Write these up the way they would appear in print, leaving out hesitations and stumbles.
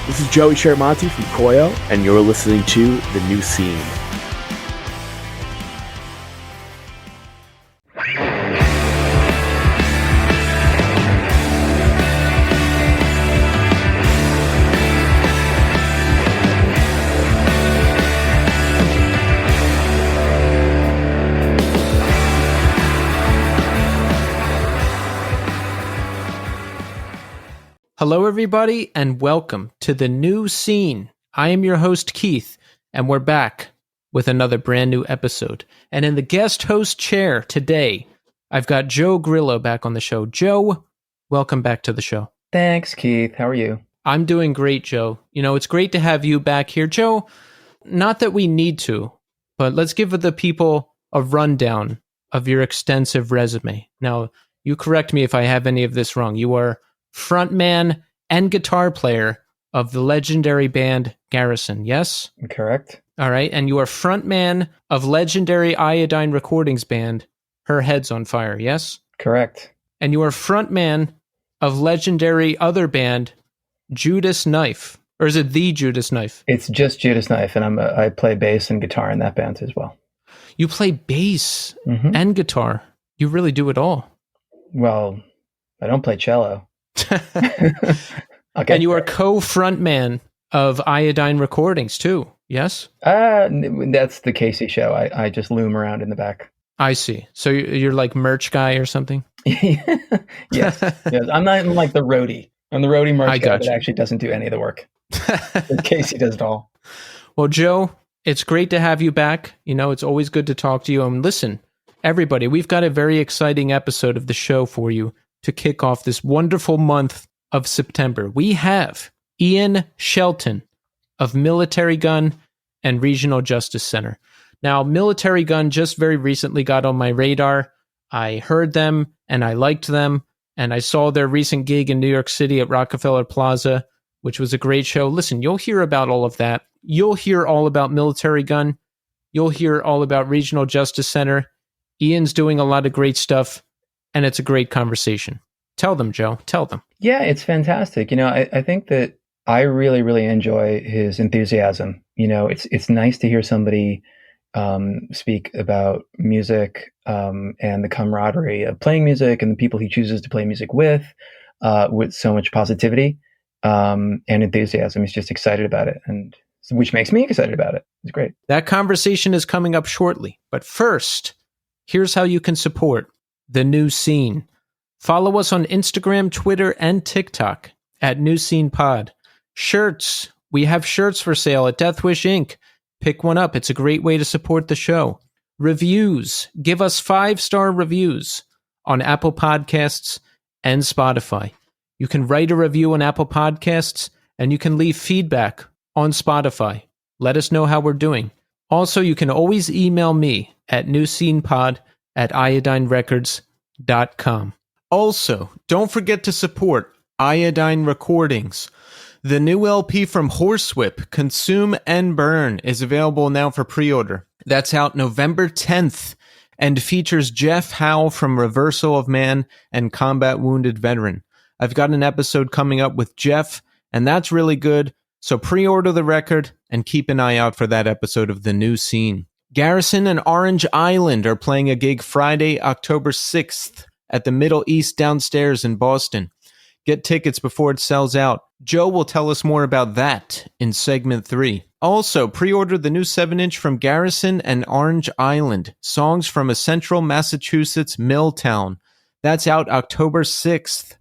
This is Joey Charamonti from Koyo, and you're listening to The New Scene. Hello, everybody, and welcome to The New Scene. I am your host, Keith, and we're back with another brand new episode. And in the guest host chair today, I've got Joe Grillo back on the show. Joe, welcome back to the show. Thanks, Keith. How are you? I'm doing great, Joe. You know, it's great to have you back here. Joe, not that we need to, but let's give the people a rundown of your extensive resume. Now, you correct me if I have any of this wrong. You are frontman and guitar player of the legendary band Garrison, yes? Correct. All right, and you are frontman of legendary Iodine Recordings band Her Head's on Fire, yes? Correct. And you are frontman of legendary other band Judas Knife, or is it the Judas Knife? It's just Judas Knife, and I play bass and guitar in that band as well. You play bass and guitar. You really do it all. Well, I don't play cello. Okay. And you are co-frontman of Iodine Recordings too, yes? That's the Casey show. I just loom around in the back. I see. So you're like merch guy or something? Yes. I'm not like the roadie. I'm the roadie merch guy that actually doesn't do any of the work. Casey does it all. Well, Joe, it's great to have you back. You know, it's always good to talk to you. And listen, everybody, we've got a very exciting episode of the show for you to kick off this wonderful month of September. We have Ian Shelton of Militarie Gun and Regional Justice Center. Now, Militarie Gun just very recently got on my radar. I heard them and I liked them, and I saw their recent gig in New York City at Rockefeller Plaza, which was a great show. Listen, you'll hear about all of that. You'll hear all about Militarie Gun. You'll hear all about Regional Justice Center. Ian's doing a lot of great stuff, and it's a great conversation. Tell them, Joe. Tell them. Yeah, it's fantastic. You know, I think that I really, really enjoy his enthusiasm. You know, it's nice to hear somebody speak about music and the camaraderie of playing music and the people he chooses to play music with so much positivity and enthusiasm. He's just excited about it, and which makes me excited about it. It's great. That conversation is coming up shortly. But first, here's how you can support The New Scene. Follow us on Instagram, Twitter, and TikTok at New Scene Pod. Shirts. We have shirts for sale at Death Wish Inc. Pick one up. It's a great way to support the show. Reviews. Give us 5-star reviews on Apple Podcasts and Spotify. You can write a review on Apple Podcasts, and you can leave feedback on Spotify. Let us know how we're doing. Also, you can always email me at newscenepod@iodinerecords.com. Also, don't forget to support Iodine Recordings. The new LP from Horsewhip, Consume and Burn, is available now for pre-order. That's out November 10th and features Jeff Howe from Reversal of Man and Combat Wounded Veteran. I've got an episode coming up with Jeff, and that's really good, so pre-order the record and keep an eye out for that episode of The New Scene. Garrison and Orange Island are playing a gig Friday, October 6th at the Middle East Downstairs in Boston. Get tickets before it sells out. Joe will tell us more about that in segment 3. Also, pre-order the new 7-inch from Garrison and Orange Island, Songs from a Central Massachusetts Mill Town. That's out October 6th.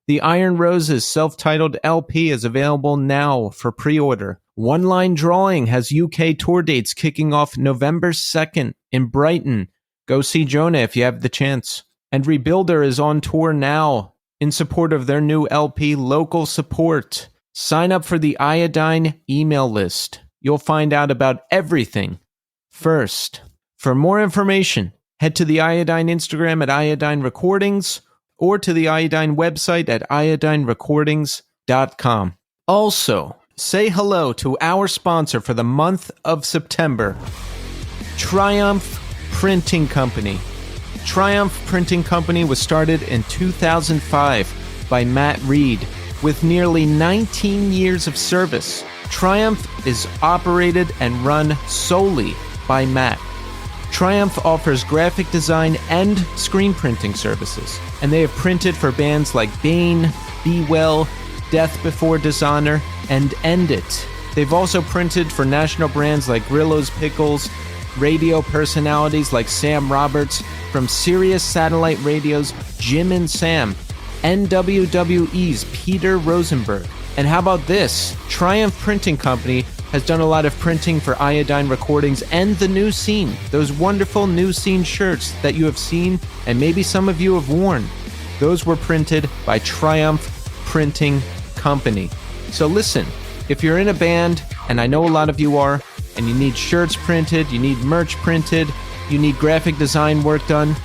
The Iron Roses self-titled LP is available now for pre-order. One Line Drawing has UK tour dates kicking off November 2nd in Brighton. Go see Jonah if you have the chance. And Rebuilder is on tour now in support of their new LP, Local Support. Sign up for the Iodine email list. You'll find out about everything first. For more information, head to the Iodine Instagram at Iodine Recordings or to the Iodine website at iodinerecordings.com. Also, say hello to our sponsor for the month of September, Triumph Printing Company. Triumph Printing Company was started in 2005 by Matt Reed, With nearly 19 years of service, Triumph is operated and run solely by Matt. Triumph offers graphic design and screen printing services, and they have printed for bands like Bane, Be Well, Death Before Dishonor, and End It. They've also printed for national brands like Grillo's Pickles, radio personalities like Sam Roberts, from Sirius Satellite Radio's Jim and Sam, and WWE's Peter Rosenberg. And how about this? Triumph Printing Company has done a lot of printing for Iodine Recordings and the New Scene, those wonderful New Scene shirts that you have seen and maybe some of you have worn. Those were printed by Triumph Printing Company. So listen, if you're in a band, and I know a lot of you are, and you need shirts printed, you need merch printed, you need graphic design work done,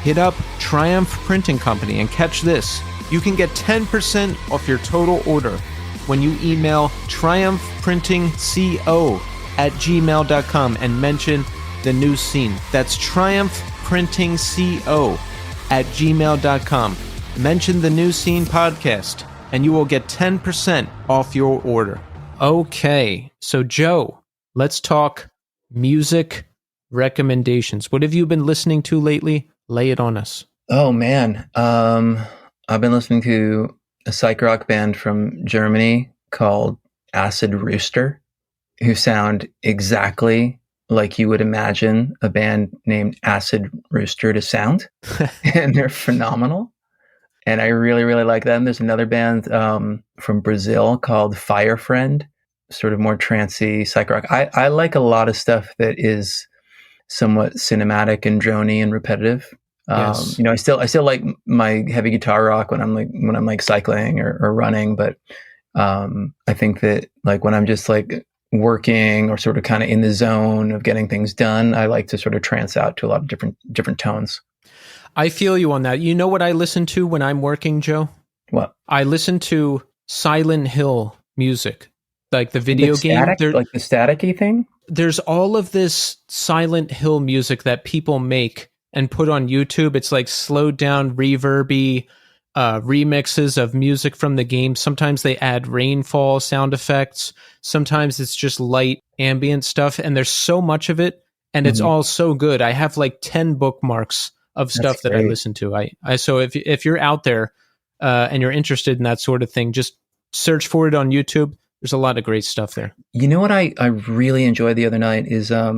hit up Triumph Printing Company and catch this. You can get 10% off your total order when you email triumphprintingco@gmail.com and mention the New Scene. That's triumphprintingco@gmail.com. Mention the New Scene podcast and you will get 10% off your order. Okay, so Joe, let's talk music recommendations. What have you been listening to lately? Lay it on us. Oh man, I've been listening to a psych rock band from Germany called Acid Rooster, who sound exactly like you would imagine a band named Acid Rooster to sound, and they're phenomenal. And I really, really like them. There's another band from Brazil called Fire Friend, sort of more trancey psych rock. I like a lot of stuff that is somewhat cinematic and drony and repetitive. Yes. I still like my heavy guitar rock when I'm cycling or running, but I think that like when I'm just like working or sort of kind of in the zone of getting things done, I like to sort of trance out to a lot of different tones. I feel you on that. You know what I listen to when I'm working, Joe? What? I listen to Silent Hill music, like the video game. Like the staticky thing? There's all of this Silent Hill music that people make and put on YouTube. It's like slowed down, reverby remixes of music from the game. Sometimes they add rainfall sound effects. Sometimes it's just light ambient stuff. And there's so much of it, and it's all so good. I have like 10 bookmarks of stuff that I listen to. So if you're out there and you're interested in that sort of thing, just search for it on YouTube. There's a lot of great stuff there. You know what I really enjoyed the other night is I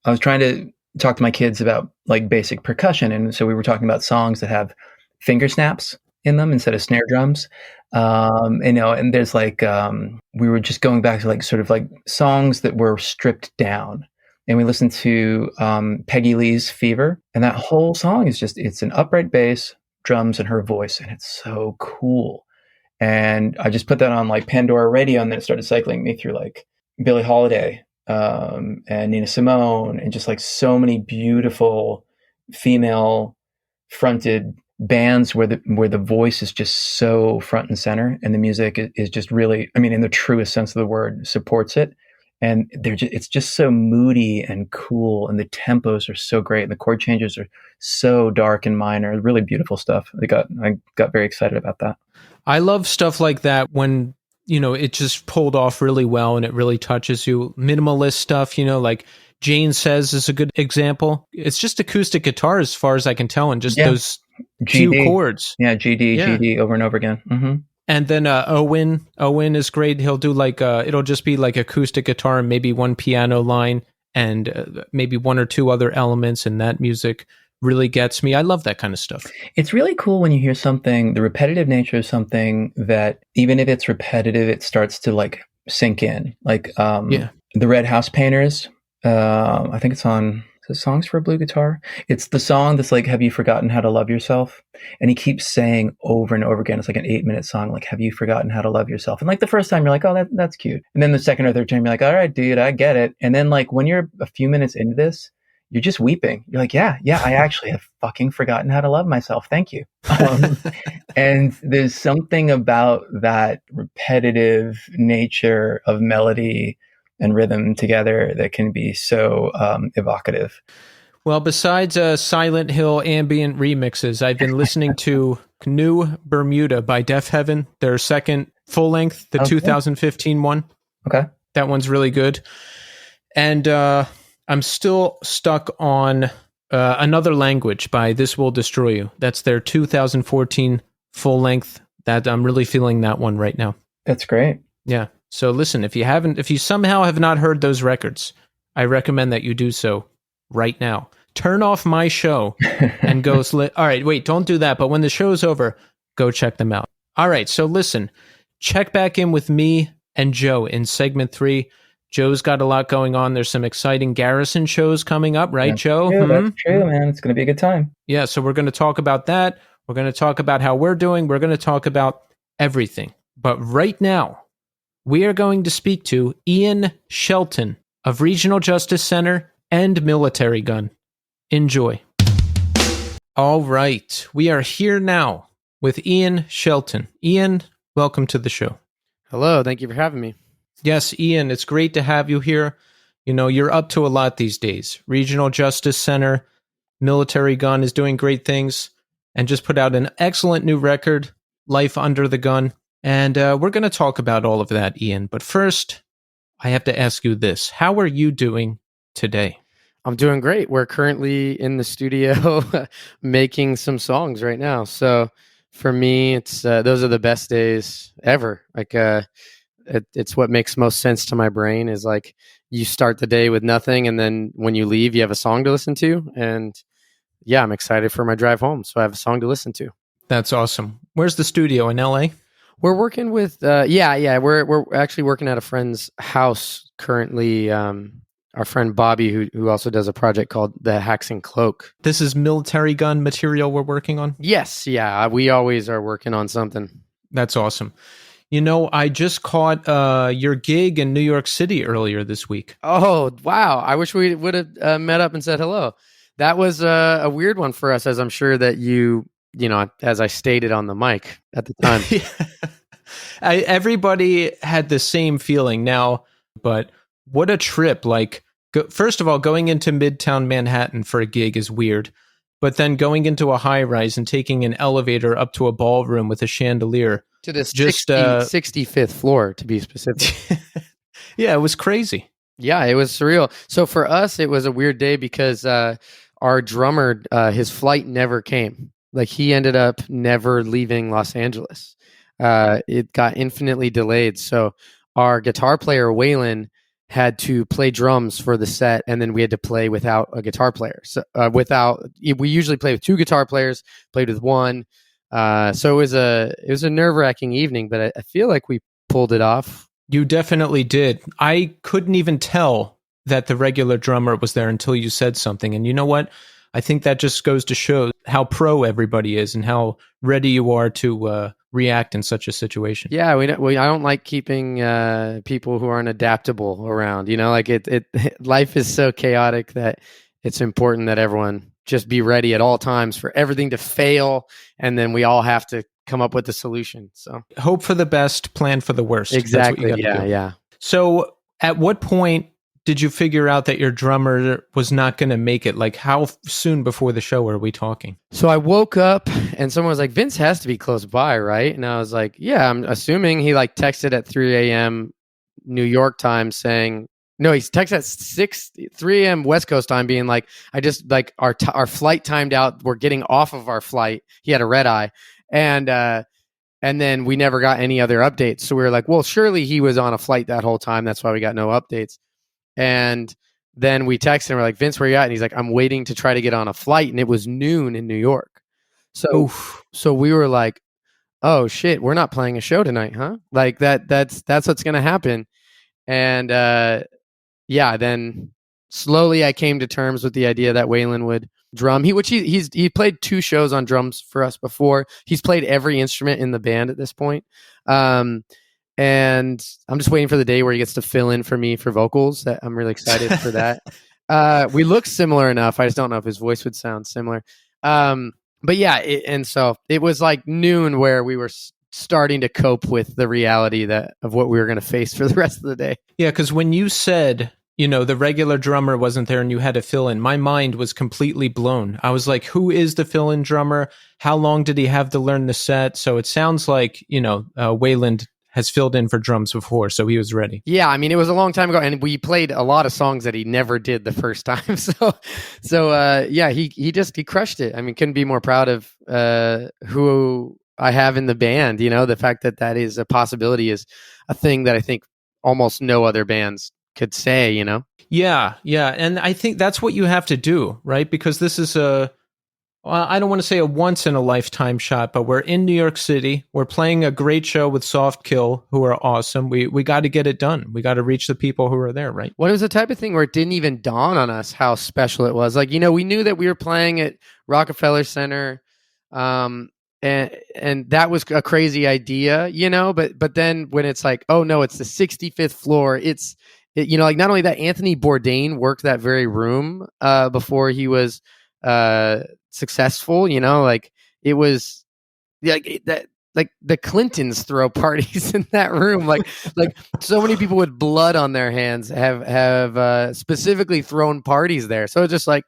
was trying to talk to my kids about like basic percussion, and so we were talking about songs that have finger snaps in them instead of snare drums. And there's like we were just going back to like sort of like songs that were stripped down, and we listened to Peggy Lee's Fever, and that whole song is it's an upright bass, drums, and her voice, and it's so cool. And I just put that on like Pandora radio, and then it started cycling me through like Billie Holiday and Nina Simone, and just like so many beautiful female fronted bands where the voice is just so front and center, and the music is just really, I mean, in the truest sense of the word, supports it. And it's just so moody and cool, and the tempos are so great, and the chord changes are so dark and minor. Really beautiful stuff. I got very excited about that. I love stuff like that when, it just pulled off really well and it really touches you. Minimalist stuff, like Jane Says is a good example. It's just acoustic guitar as far as I can tell, and just those few chords. Yeah, GD over and over again. Mm-hmm. And then Owen is great. He'll do like it'll just be like acoustic guitar and maybe one piano line and maybe one or two other elements, and that music really gets me. I love that kind of stuff. It's really cool when you hear something, the repetitive nature of something that even if it's repetitive, it starts to like sink in. Like the Red House Painters, I think it's on Songs for a Blue Guitar. It's the song that's like, Have You Forgotten How to Love Yourself? And he keeps saying over and over again, it's like an 8-minute song, like, have you forgotten how to love yourself? And like the first time you're like, oh, that's cute. And then the second or third time you're like, all right, dude, I get it. And then like when you're a few minutes into this, you're just weeping. You're like, yeah, I actually have fucking forgotten how to love myself. Thank you. And there's something about that repetitive nature of melody and rhythm together that can be so evocative. Well, besides Silent Hill ambient remixes, I've been listening to New Bermuda by Deaf Heaven, their second full length, the 2015 one. Okay. That one's really good. And I'm still stuck on Another Language by This Will Destroy You. That's their 2014 full length. That I'm really feeling that one right now. That's great. Yeah. So listen, if you somehow have not heard those records, I recommend that you do so right now. Turn off my show and go. All right, wait, don't do that. But when the show's over, go check them out. All right, so listen, check back in with me and Joe in segment 3. Joe's got a lot going on. There's some exciting Garrison shows coming up, right, Joe? That's true, man. It's going to be a good time. Yeah, so we're going to talk about that. We're going to talk about how we're doing. We're going to talk about everything. But right now, we are going to speak to Ian Shelton of Regional Justice Center and Militarie Gun. Enjoy. All right, we are here now with Ian Shelton. Ian, welcome to the show. Hello, thank you for having me. Yes, Ian, it's great to have you here. You know, you're up to a lot these days. Regional Justice Center, Militarie Gun is doing great things and just put out an excellent new record, Life Under the Gun. And we're going to talk about all of that, Ian. But first, I have to ask you this. How are you doing today? I'm doing great. We're currently in the studio making some songs right now. So for me, it's those are the best days ever. Like it's what makes most sense to my brain is like you start the day with nothing, and then when you leave, you have a song to listen to. And yeah, I'm excited for my drive home, so I have a song to listen to. That's awesome. Where's the studio, in LA? We're working with we're actually working at a friend's house currently. Our friend Bobby, who also does a project called The Hacks and Cloak. This is Militarie Gun material we're working on? Yes, yeah. We always are working on something. That's awesome. You know, I just caught your gig in New York City earlier this week. Oh, wow. I wish we would have met up and said hello. That was a weird one for us, as I'm sure that you know, as I stated on the mic at the time. Everybody had the same feeling now, but what a trip. Like, first of all, going into Midtown Manhattan for a gig is weird, but then going into a high rise and taking an elevator up to a ballroom with a chandelier. To the 65th floor, to be specific. Yeah, it was crazy. Yeah, it was surreal. So for us, it was a weird day because our drummer, his flight never came. Like he ended up never leaving Los Angeles. It got infinitely delayed. So our guitar player, Waylon, had to play drums for the set, and then we had to play without a guitar player. So we usually play with 2 guitar players, played with 1. So it was a nerve-wracking evening, but I feel like we pulled it off. You definitely did. I couldn't even tell that the regular drummer was there until you said something. And you know what? I think that just goes to show how pro everybody is and how ready you are to react in such a situation. Yeah, I don't like keeping people who aren't adaptable around. You know, like life is so chaotic that it's important that everyone just be ready at all times for everything to fail, and then we all have to come up with a solution. So hope for the best, plan for the worst. Exactly. Yeah. So at what point did you figure out that your drummer was not going to make it? Like, how soon before the show are we talking? So I woke up and someone was like, Vince has to be close by, right? And I was like, yeah, I'm assuming. He like texted at 3 a.m. New York time saying, no, he texted at 3 a.m. West Coast time being like, I just like our flight timed out. We're getting off of our flight. He had a red eye. And then we never got any other updates. So we were like, well, surely he was on a flight that whole time. That's why we got no updates. And then we texted him, we're like, Vince, where you at? And he's like, I'm waiting to try to get on a flight. And it was noon in New York. So we were like, oh shit, we're not playing a show tonight, huh? Like that's what's going to happen. And then slowly I came to terms with the idea that Waylon would drum. He played 2 shows on drums for us before. He's played every instrument in the band at this point. And I'm just waiting for the day where he gets to fill in for me for vocals. I'm really excited for that. We look similar enough. I just don't know if his voice would sound similar. But yeah, and so it was like noon where we were starting to cope with the reality of what we were going to face for the rest of the day. Yeah, because when you said the regular drummer wasn't there and you had to fill in, my mind was completely blown. I was like, who is the fill-in drummer? How long did he have to learn the set? So it sounds like, Wayland has filled in for drums before, so he was ready. Yeah, I mean, it was a long time ago, and we played a lot of songs that he never did the first time. So he crushed it. I mean, couldn't be more proud of who I have in the band. The fact that is a possibility is a thing that I think almost no other bands could say. Yeah, and I think that's what you have to do, right? Because this is I don't want to say a once-in-a-lifetime shot, but we're in New York City. We're playing a great show with Soft Kill, who are awesome. We got to get it done. We got to reach the people who are there, right? Well, it was the type of thing where it didn't even dawn on us how special it was. Like, we knew that we were playing at Rockefeller Center, and that was a crazy idea, But then when it's like, oh no, it's the 65th floor. Like not only that, Anthony Bourdain worked that very room before he was successful, like it was like the Clintons throw parties in that room, like so many people with blood on their hands have specifically thrown parties there. So it's just like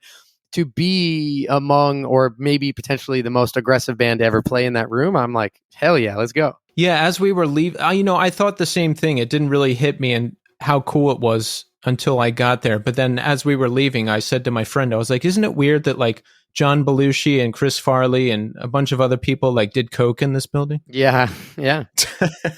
to be among, or maybe potentially the most aggressive band to ever play in that room, I'm like, hell yeah, let's go. Yeah, as we were leaving, I thought the same thing. It didn't really hit me and how cool it was until I got there. But then as we were leaving, I said to my friend, I was like, isn't it weird that like John Belushi and Chris Farley and a bunch of other people like did coke in this building? Yeah.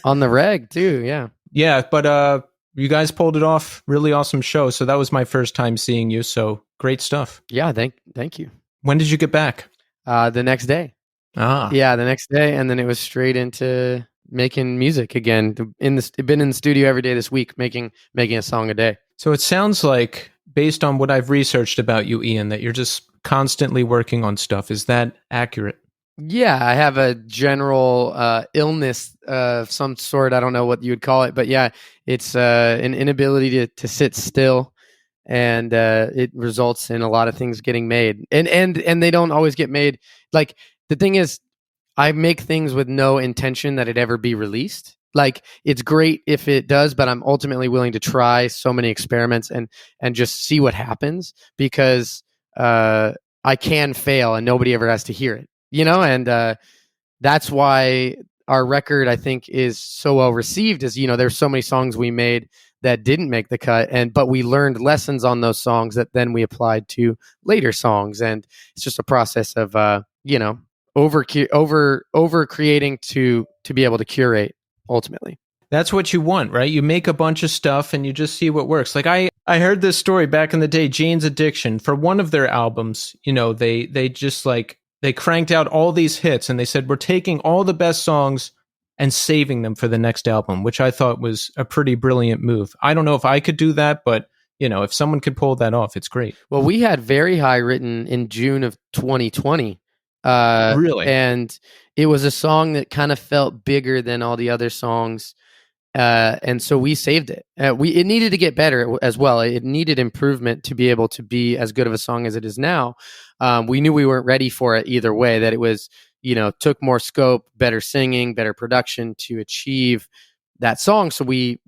On the reg too, yeah. Yeah, but you guys pulled it off. Really awesome show. So that was my first time seeing you. So great stuff. Yeah, thank you. When did you get back? The next day. Yeah, the next day, and then it was straight into making music again. Been in the studio every day this week, making a song a day. So it sounds like, based on what I've researched about you, Ian, that you're just constantly working on stuff. Is that accurate? Yeah, I have a general illness of some sort. I don't know what you would call it, but yeah, it's an inability to sit still, and it results in a lot of things getting made, and they don't always get made. Like, the thing is, I make things with no intention that it ever be released. Like, it's great if it does, but I'm ultimately willing to try so many experiments and just see what happens, because I can fail and nobody ever has to hear it, and that's why our record, I think, is so well received. Is, there's so many songs we made that didn't make the cut, but we learned lessons on those songs that then we applied to later songs, and it's just a process of over creating to be able to curate ultimately. That's what you want, right? You make a bunch of stuff and you just see what works. Like I heard this story back in the day, Jane's Addiction, for one of their albums, they just they cranked out all these hits and they said, we're taking all the best songs and saving them for the next album, which I thought was a pretty brilliant move. I don't know if I could do that, but if someone could pull that off, it's great. Well, we had Very High written in June of 2020. Really? And it was a song that kind of felt bigger than all the other songs. And so we saved it. It needed to get better as well. It needed improvement to be able to be as good of a song as it is now. We knew we weren't ready for it either way, that it was, took more scope, better singing, better production to achieve that song. So we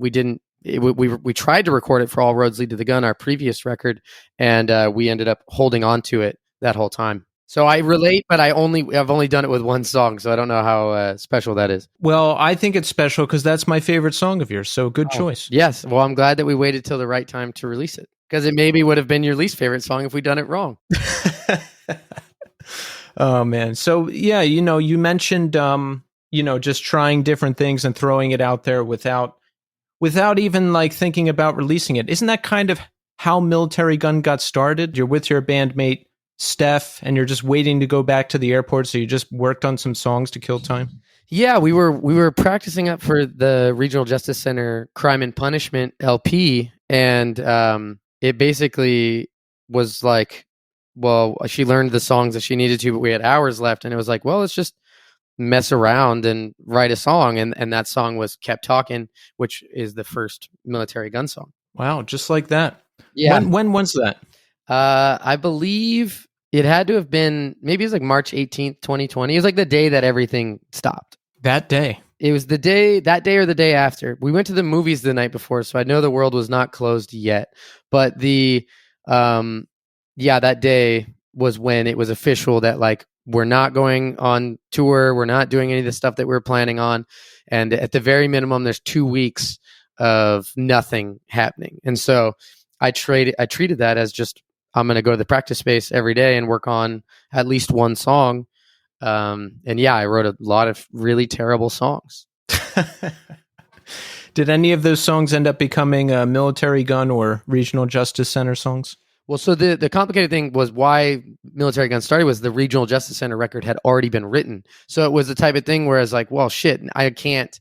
tried to record it for All Roads Lead to the Gun, our previous record, and we ended up holding on to it that whole time. So I relate, but I've only done it with one song, so I don't know how special that is. Well, I think it's special because that's my favorite song of yours, so good choice. Yes, well, I'm glad that we waited till the right time to release it, because it maybe would have been your least favorite song if we'd done it wrong. Oh, man. So, yeah, you mentioned, just trying different things and throwing it out there without even, thinking about releasing it. Isn't that kind of how Militarie Gun got started? You're with your bandmate Steph, and you're just waiting to go back to the airport, so you just worked on some songs to kill time? Yeah, we were practicing up for the Regional Justice Center Crime and Punishment LP, and it basically was like, well, she learned the songs that she needed to, but we had hours left, and it was like, well, let's just mess around and write a song, and that song was Kept Talking, which is the first Militarie Gun song. Wow, just like that. Yeah. When was that? I believe it had to have been, maybe it was like March 18th, 2020. It was like the day that everything stopped. That day. It was that day or the day after. We went to the movies the night before, so I know the world was not closed yet. But that day was when it was official that like we're not going on tour, we're not doing any of the stuff that we were planning on, and at the very minimum, there's 2 weeks of nothing happening. And so I treated that as just I'm going to go to the practice space every day and work on at least one song. And yeah, I wrote a lot of really terrible songs. Did any of those songs end up becoming Militarie Gun or Regional Justice Center songs? Well, so the complicated thing was why Militarie Gun started was the Regional Justice Center record had already been written. So it was the type of thing where it's like, well, shit, I can't,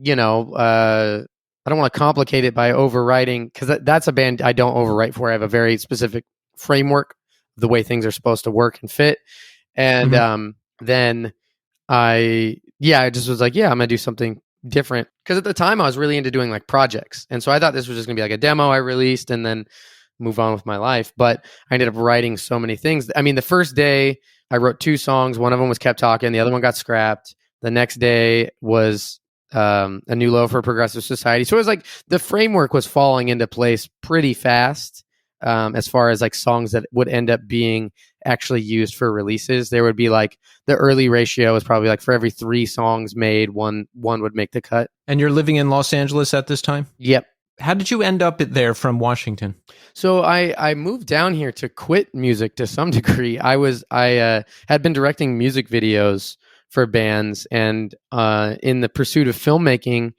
I don't want to complicate it by overwriting, because that's a band I don't overwrite for. I have a very specific framework of the way things are supposed to work and fit. And then I just was like, I'm going to do something different. Because at the time I was really into doing like projects. And so I thought this was just going to be like a demo I released and then move on with my life. But I ended up writing so many things. I mean, the first day I wrote 2 songs. One of them was Kept Talking. The other one got scrapped. The next day was A New Low for Progressive Society. So it was like the framework was falling into place pretty fast. As far as like songs that would end up being actually used for releases, there would be like the early ratio was probably like for every 3 songs made, one would make the cut. And you're living in Los Angeles at this time? Yep. How did you end up there from Washington? So I moved down here to quit music to some degree. I had been directing music videos for bands, and in the pursuit of filmmaking,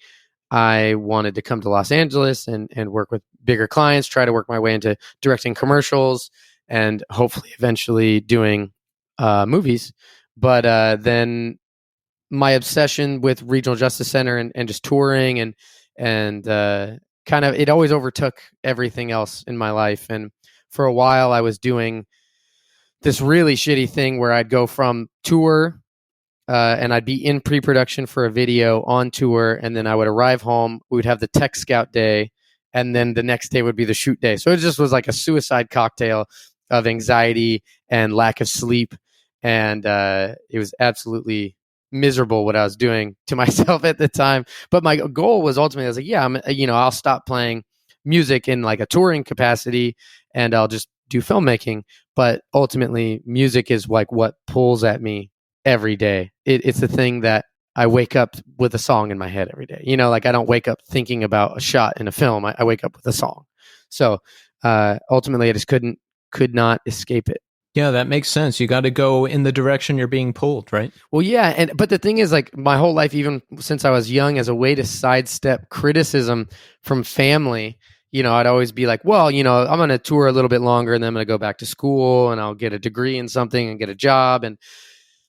I wanted to come to Los Angeles and work with bigger clients, try to work my way into directing commercials and hopefully eventually doing movies. But then my obsession with Regional Justice Center and just touring and kind of, it always overtook everything else in my life. And for a while I was doing this really shitty thing where I'd go from tour and I'd be in pre-production for a video on tour, and then I would arrive home, we would have the tech scout day, and then the next day would be the shoot day. So it just was like a suicide cocktail of anxiety and lack of sleep, and it was absolutely miserable what I was doing to myself at the time. But my goal was ultimately, I was like, I'll stop playing music in like a touring capacity and I'll just do filmmaking. But ultimately, music is like what pulls at me every day. It's the thing that I wake up with a song in my head every day. Like I don't wake up thinking about a shot in a film. I wake up with a song. So ultimately, I just could not escape it. Yeah, that makes sense. You got to go in the direction you're being pulled, right? Well, yeah, but the thing is, like my whole life, even since I was young, as a way to sidestep criticism from family, I'd always be like, well, I'm going to tour a little bit longer and then I'm going to go back to school and I'll get a degree in something and get a job. And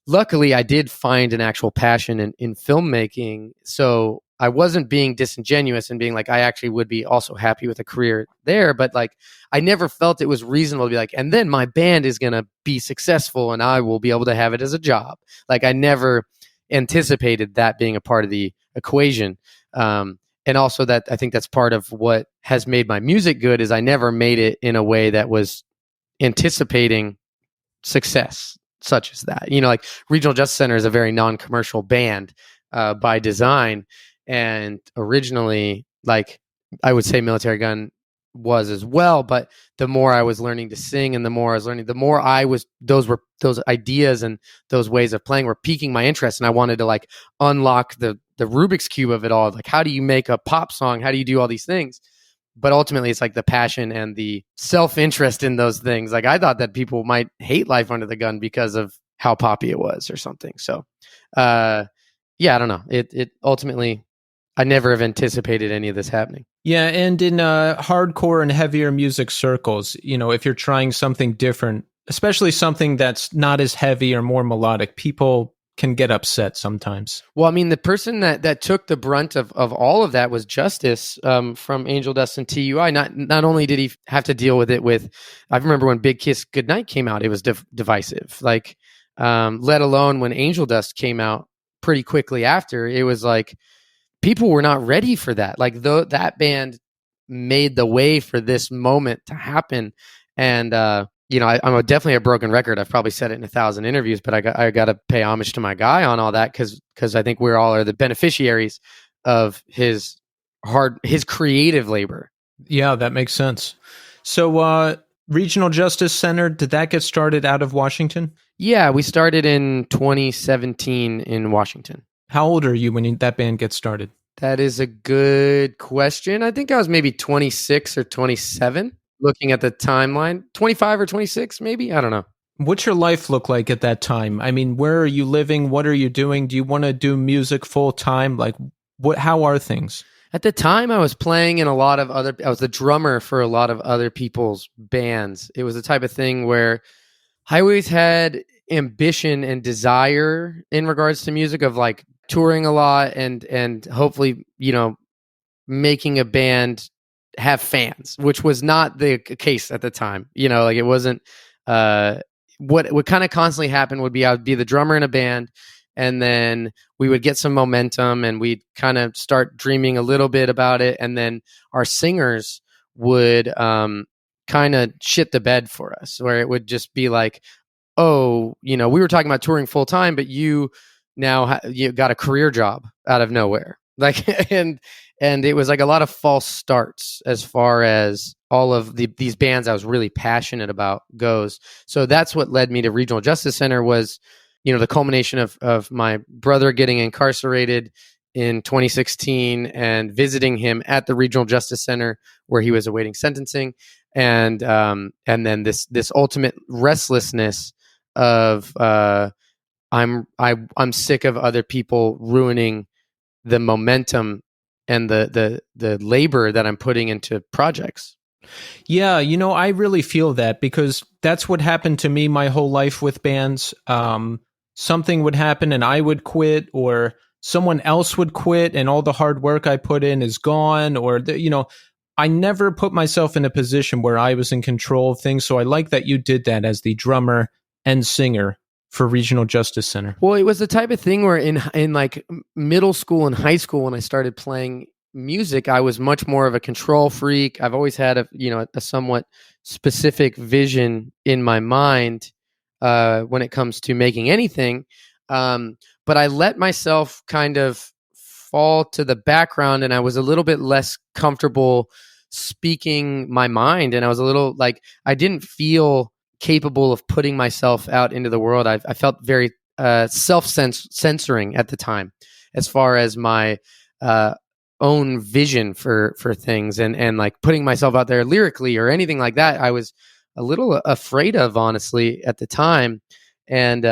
luckily, I did find an actual passion in filmmaking. So I wasn't being disingenuous and being like, I actually would be also happy with a career there. But like, I never felt it was reasonable to be like, and then my band is going to be successful and I will be able to have it as a job. Like I never anticipated that being a part of the equation. And also that I think that's part of what has made my music good is I never made it in a way that was anticipating success such as that. Like Regional Justice Center is a very non-commercial band by design. And originally, like I would say Militarie Gun was as well, but the more I was learning to sing and the more I was learning, the more those ideas and those ways of playing were piquing my interest. And I wanted to like unlock the Rubik's Cube of it all. Like, how do you make a pop song? How do you do all these things? But ultimately, it's like the passion and the self-interest in those things. Like I thought that people might hate Life Under the Gun because of how poppy it was or something. So, I don't know. It ultimately, I never have anticipated any of this happening. Yeah, and in hardcore and heavier music circles, if you're trying something different, especially something that's not as heavy or more melodic, people can get upset sometimes. Well, I mean, the person that took the brunt of all of that was Justice from Angel Dust and TUI. Not only did he have to deal with it I remember when Big Kiss Goodnight came out, it was divisive. Like, let alone when Angel Dust came out pretty quickly after, it was like people were not ready for that. Like that band made the way for this moment to happen. And I'm definitely a broken record. I've probably said it in 1,000 interviews, but I got to pay homage to my guy on all that because I think we all are the beneficiaries of his creative labor. Yeah, that makes sense. So, Regional Justice Center, did that get started out of Washington? Yeah, we started in 2017 in Washington. How old are you when that band gets started? That is a good question. I think I was maybe 26 or 27, looking at the timeline. 25 or 26, maybe? I don't know. What's your life look like at that time? I mean, where are you living? What are you doing? Do you want to do music full time? Like, how are things? At the time, I was playing in I was the drummer for a lot of other people's bands. It was the type of thing where I always had ambition and desire in regards to music of like touring a lot and hopefully, making a band have fans, which was not the case at the time. Like it wasn't, what kind of constantly happened would be I would be the drummer in a band, and then we would get some momentum and we'd kind of start dreaming a little bit about it. And then our singers would kind of shit the bed for us, where it would just be like, oh, we were talking about touring full time, but you now you got a career job out of nowhere. Like, and it was like a lot of false starts as far as all of these bands I was really passionate about goes. So that's what led me to Regional Justice Center was, the culmination of my brother getting incarcerated in 2016 and visiting him at the Regional Justice Center where he was awaiting sentencing. And then this ultimate restlessness of I'm sick of other people ruining the momentum and the labor that I'm putting into projects. Yeah, I really feel that because that's what happened to me my whole life with bands. Something would happen and I would quit, or someone else would quit and all the hard work I put in is gone, or I never put myself in a position where I was in control of things. So I like that you did that as the drummer and singer for Regional Justice Center. Well, it was the type of thing where in like middle school and high school, when I started playing music, I was much more of a control freak. I've always had a somewhat specific vision in my mind when it comes to making anything. But I let myself kind of fall to the background, and I was a little bit less comfortable speaking my mind. And I was a little like, I didn't feel capable of putting myself out into the world. I felt very self-censoring at the time as far as my own vision for things and like putting myself out there lyrically or anything like that. I was a little afraid of, honestly, at the time. And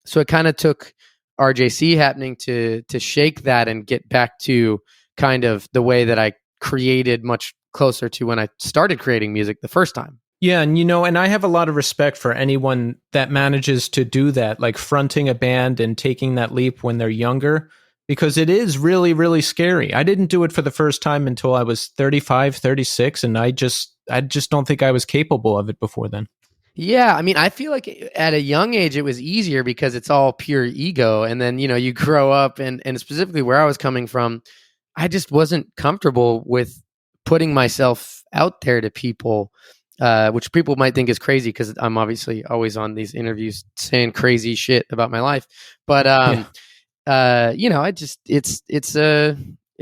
so it kind of took RJC happening to shake that and get back to kind of the way that I created much closer to when I started creating music the first time. Yeah, and and I have a lot of respect for anyone that manages to do that, like fronting a band and taking that leap when they're younger, because it is really, really scary. I didn't do it for the first time until I was 35, 36, and I just don't think I was capable of it before then. Yeah, I mean, I feel like at a young age it was easier because it's all pure ego, and then you grow up, and specifically where I was coming from, I just wasn't comfortable with putting myself out there to people. Which people might think is crazy because I'm obviously always on these interviews saying crazy shit about my life. But it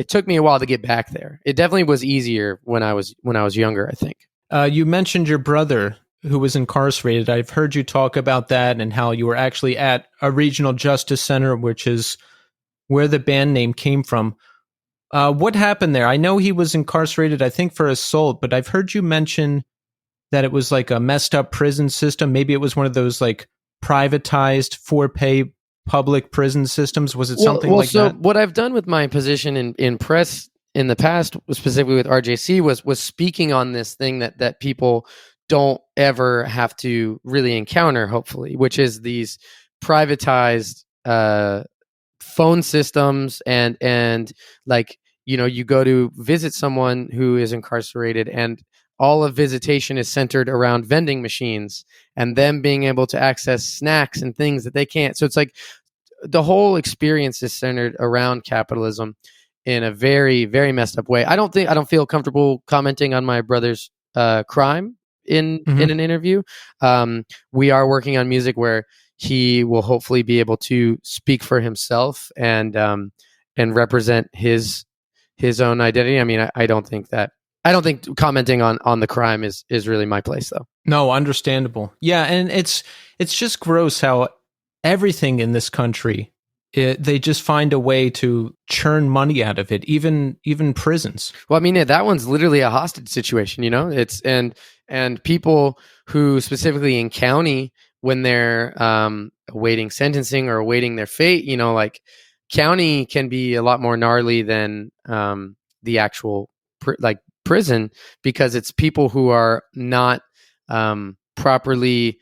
took me a while to get back there. It definitely was easier when I was younger, I think. You mentioned your brother who was incarcerated. I've heard you talk about that and how you were actually at a Regional Justice Center, which is where the band name came from. What happened there? I know he was incarcerated, I think, for assault, but I've heard you mention that it was like a messed up prison system. Maybe it was one of those like privatized for pay public prison systems. Was it something like that? What I've done with my position in press in the past, specifically with RJC, was speaking on this thing that people don't ever have to really encounter, hopefully, which is these privatized phone systems and like, you go to visit someone who is incarcerated and all of visitation is centered around vending machines and them being able to access snacks and things that they can't. So it's like the whole experience is centered around capitalism in a very, very messed up way. I don't feel comfortable commenting on my brother's crime in Mhm. in an interview. We are working on music where he will hopefully be able to speak for himself and represent his own identity. I mean, I don't think commenting on the crime is really my place, though. No, understandable. Yeah, and it's just gross how everything in this country, they just find a way to churn money out of it, even prisons. Well, I mean, that one's literally a hostage situation, you know. It's and people who specifically in county, when they're awaiting sentencing or awaiting their fate, you know, like county can be a lot more gnarly than the actual prison, because it's people who are not properly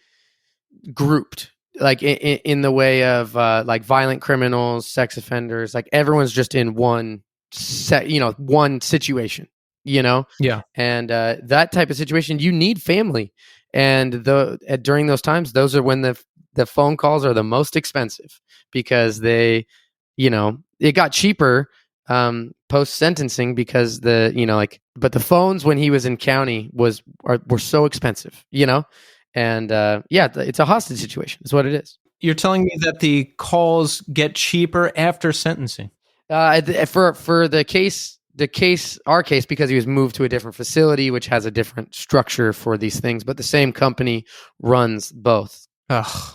grouped, like in the way of like violent criminals, sex offenders. Like everyone's just in one one situation, you know. Yeah. And that type of situation, you need family, and during those times, those are when the phone calls are the most expensive, because they, you know, it got cheaper post sentencing because but the phones when he was in county were so expensive, you know. And it's a hostage situation is what it is. You're telling me that the calls get cheaper after sentencing? For our case, because he was moved to a different facility, which has a different structure for these things, but the same company runs both. Ugh.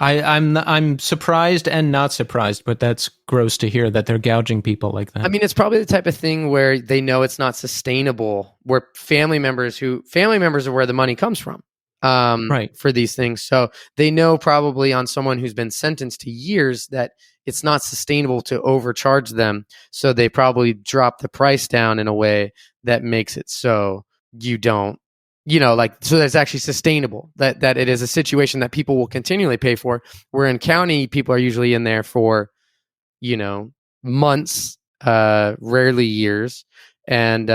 I'm surprised and not surprised, but that's gross to hear that they're gouging people like that. I mean, it's probably the type of thing where they know it's not sustainable, where family members are where the money comes from. Right. For these things. So they know probably on someone who's been sentenced to years that it's not sustainable to overcharge them. So they probably drop the price down in a way that makes it so you don't, you know, like, so that's actually sustainable, that it is a situation that people will continually pay for. Where in county, people are usually in there for, you know, months, rarely years. And,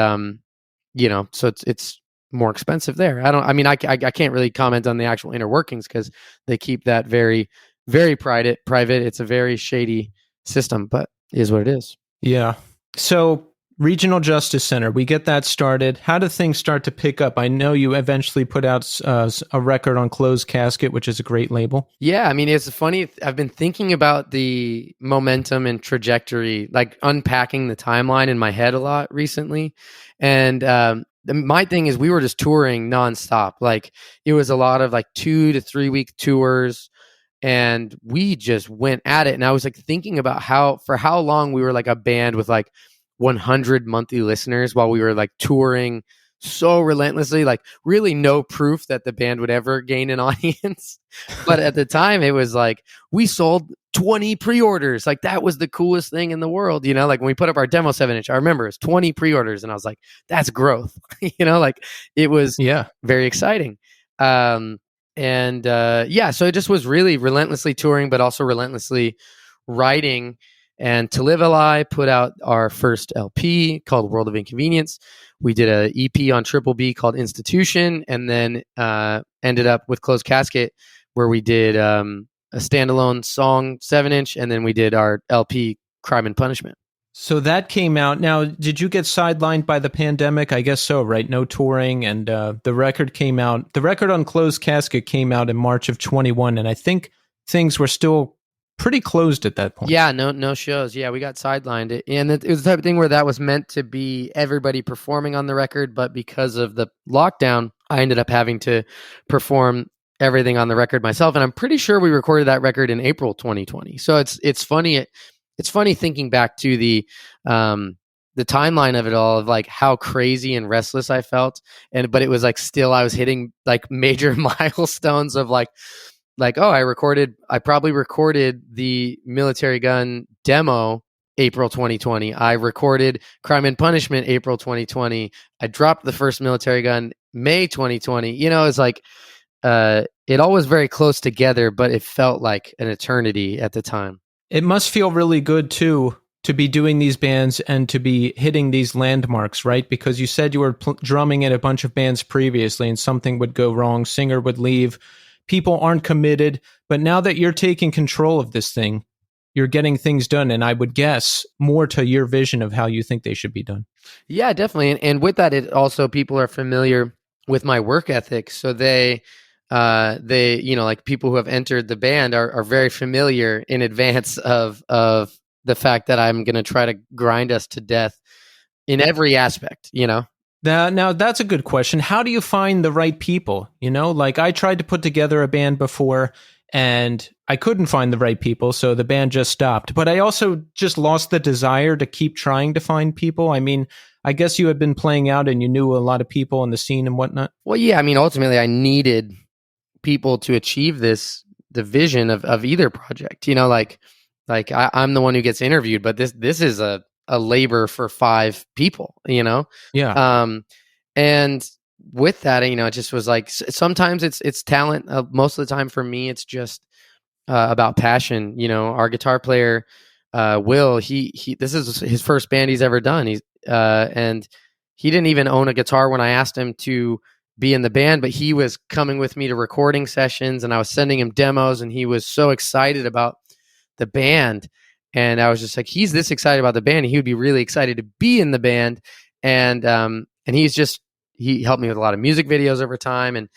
you know, so it's more expensive there. I can't really comment on the actual inner workings because they keep that very, very private. It's a very shady system, but it is what it is. Yeah. So Regional Justice Center, we get that started. How do things start to pick up? I know you eventually put out a record on Closed Casket, which is a great label. Yeah, I mean, it's funny. I've been thinking about the momentum and trajectory, like unpacking the timeline in my head a lot recently. And my thing is, we were just touring nonstop. Like it was a lot of like 2 to 3 week tours, and we just went at it. And I was like thinking about for how long we were like a band with like 100 monthly listeners while we were like touring so relentlessly, like really no proof that the band would ever gain an audience. But at the time it was like we sold 20 pre-orders. Like that was the coolest thing in the world, you know. Like when we put up our demo 7-inch, I remember it was 20 pre-orders, and I was like, that's growth. You know, like it was very exciting. So it just was really relentlessly touring, but also relentlessly writing. And To Live a Lie put out our first LP called World of Inconvenience. We did a EP on Triple B called Institution, and then ended up with Closed Casket, where we did a standalone song 7-inch, and then we did our LP Crime and Punishment. So that came out. Now, did you get sidelined by the pandemic? I guess so, right? No touring, and the record came out. The record on Closed Casket came out in March of 21, and I think things were still pretty closed at that point. Yeah, no shows. Yeah, we got sidelined. And it was the type of thing where that was meant to be everybody performing on the record, but because of the lockdown, I ended up having to perform everything on the record myself. And I'm pretty sure we recorded that record in April 2020. So it's funny. It's funny thinking back to the timeline of it all, of like how crazy and restless I felt. But it was like still I was hitting like major milestones of like, I probably recorded the Militarie Gun demo April 2020. I recorded Crime and Punishment April 2020. I dropped the first Militarie Gun May 2020. You know, it's like it all was very close together, but it felt like an eternity at the time. It must feel really good too to be doing these bands and to be hitting these landmarks, right? Because you said you were drumming in a bunch of bands previously and something would go wrong, singer would leave. People aren't committed, but now that you're taking control of this thing, you're getting things done, and I would guess more to your vision of how you think they should be done. Yeah, definitely. And with that, it also, people are familiar with my work ethic. So they, like people who have entered the band are very familiar in advance of the fact that I'm going to try to grind us to death in every aspect, Now, that's a good question. How do you find the right people? Like I tried to put together a band before and I couldn't find the right people, so the band just stopped. But I also just lost the desire to keep trying to find people. I mean, I guess you had been playing out and you knew a lot of people in the scene and whatnot. Well, yeah, I mean, ultimately I needed people to achieve the vision of either project, I'm the one who gets interviewed, but this is a labor for 5 people, Yeah. And with that, it just was like sometimes it's talent. Most of the time for me, it's just about passion. Our guitar player, Will, he this is his first band he's ever done. And he didn't even own a guitar when I asked him to be in the band, but he was coming with me to recording sessions and I was sending him demos and he was so excited about the band. And I was just like, he's this excited about the band. He would be really excited to be in the band. And he helped me with a lot of music videos over time. And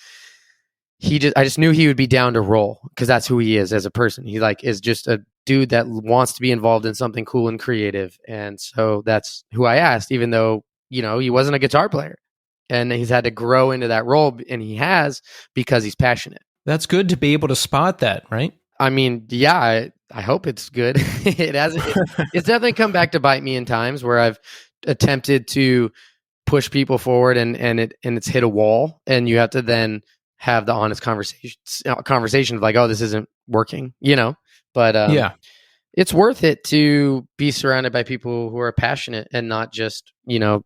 I just knew he would be down to roll because that's who he is as a person. He is just a dude that wants to be involved in something cool and creative. And so that's who I asked, even though, he wasn't a guitar player and he's had to grow into that role and he has because he's passionate. That's good to be able to spot that, right? I mean, yeah, I hope it's good. It's definitely come back to bite me in times where I've attempted to push people forward and it's hit a wall and you have to then have the honest conversation of like, oh, this isn't working, but yeah, it's worth it to be surrounded by people who are passionate and not just,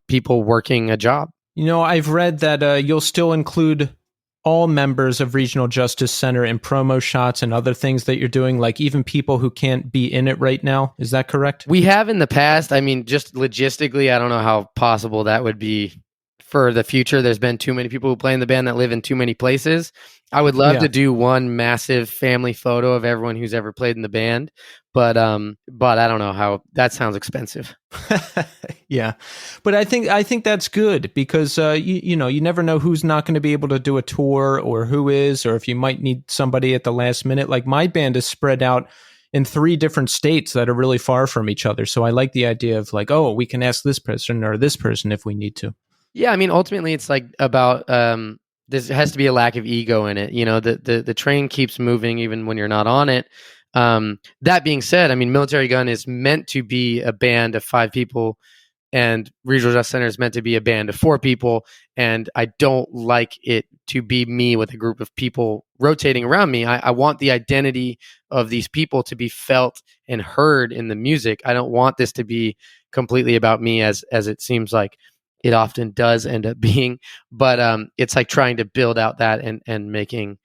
people working a job. I've read that you'll still include all members of Regional Justice Center in promo shots and other things that you're doing, like even people who can't be in it right now. Is that correct? We have in the past. I mean, just logistically, I don't know how possible that would be for the future. There's been too many people who play in the band that live in too many places. I would love to do one massive family photo of everyone who's ever played in the band, but I don't know how that sounds expensive. Yeah, but I think that's good because you never know who's not going to be able to do a tour or who is, or if you might need somebody at the last minute. Like my band is spread out in 3 different states that are really far from each other. So I like the idea of like, oh, we can ask this person or this person if we need to. Yeah, I mean, ultimately, it's like about there has to be a lack of ego in it. The train keeps moving even when you're not on it. That being said, I mean, Militarie Gun is meant to be a band of 5 people, and Regional Justice Center is meant to be a band of 4 people. And I don't like it to be me with a group of people rotating around me. I want the identity of these people to be felt and heard in the music. I don't want this to be completely about me, as it seems like it often does end up being, but it's like trying to build out that and making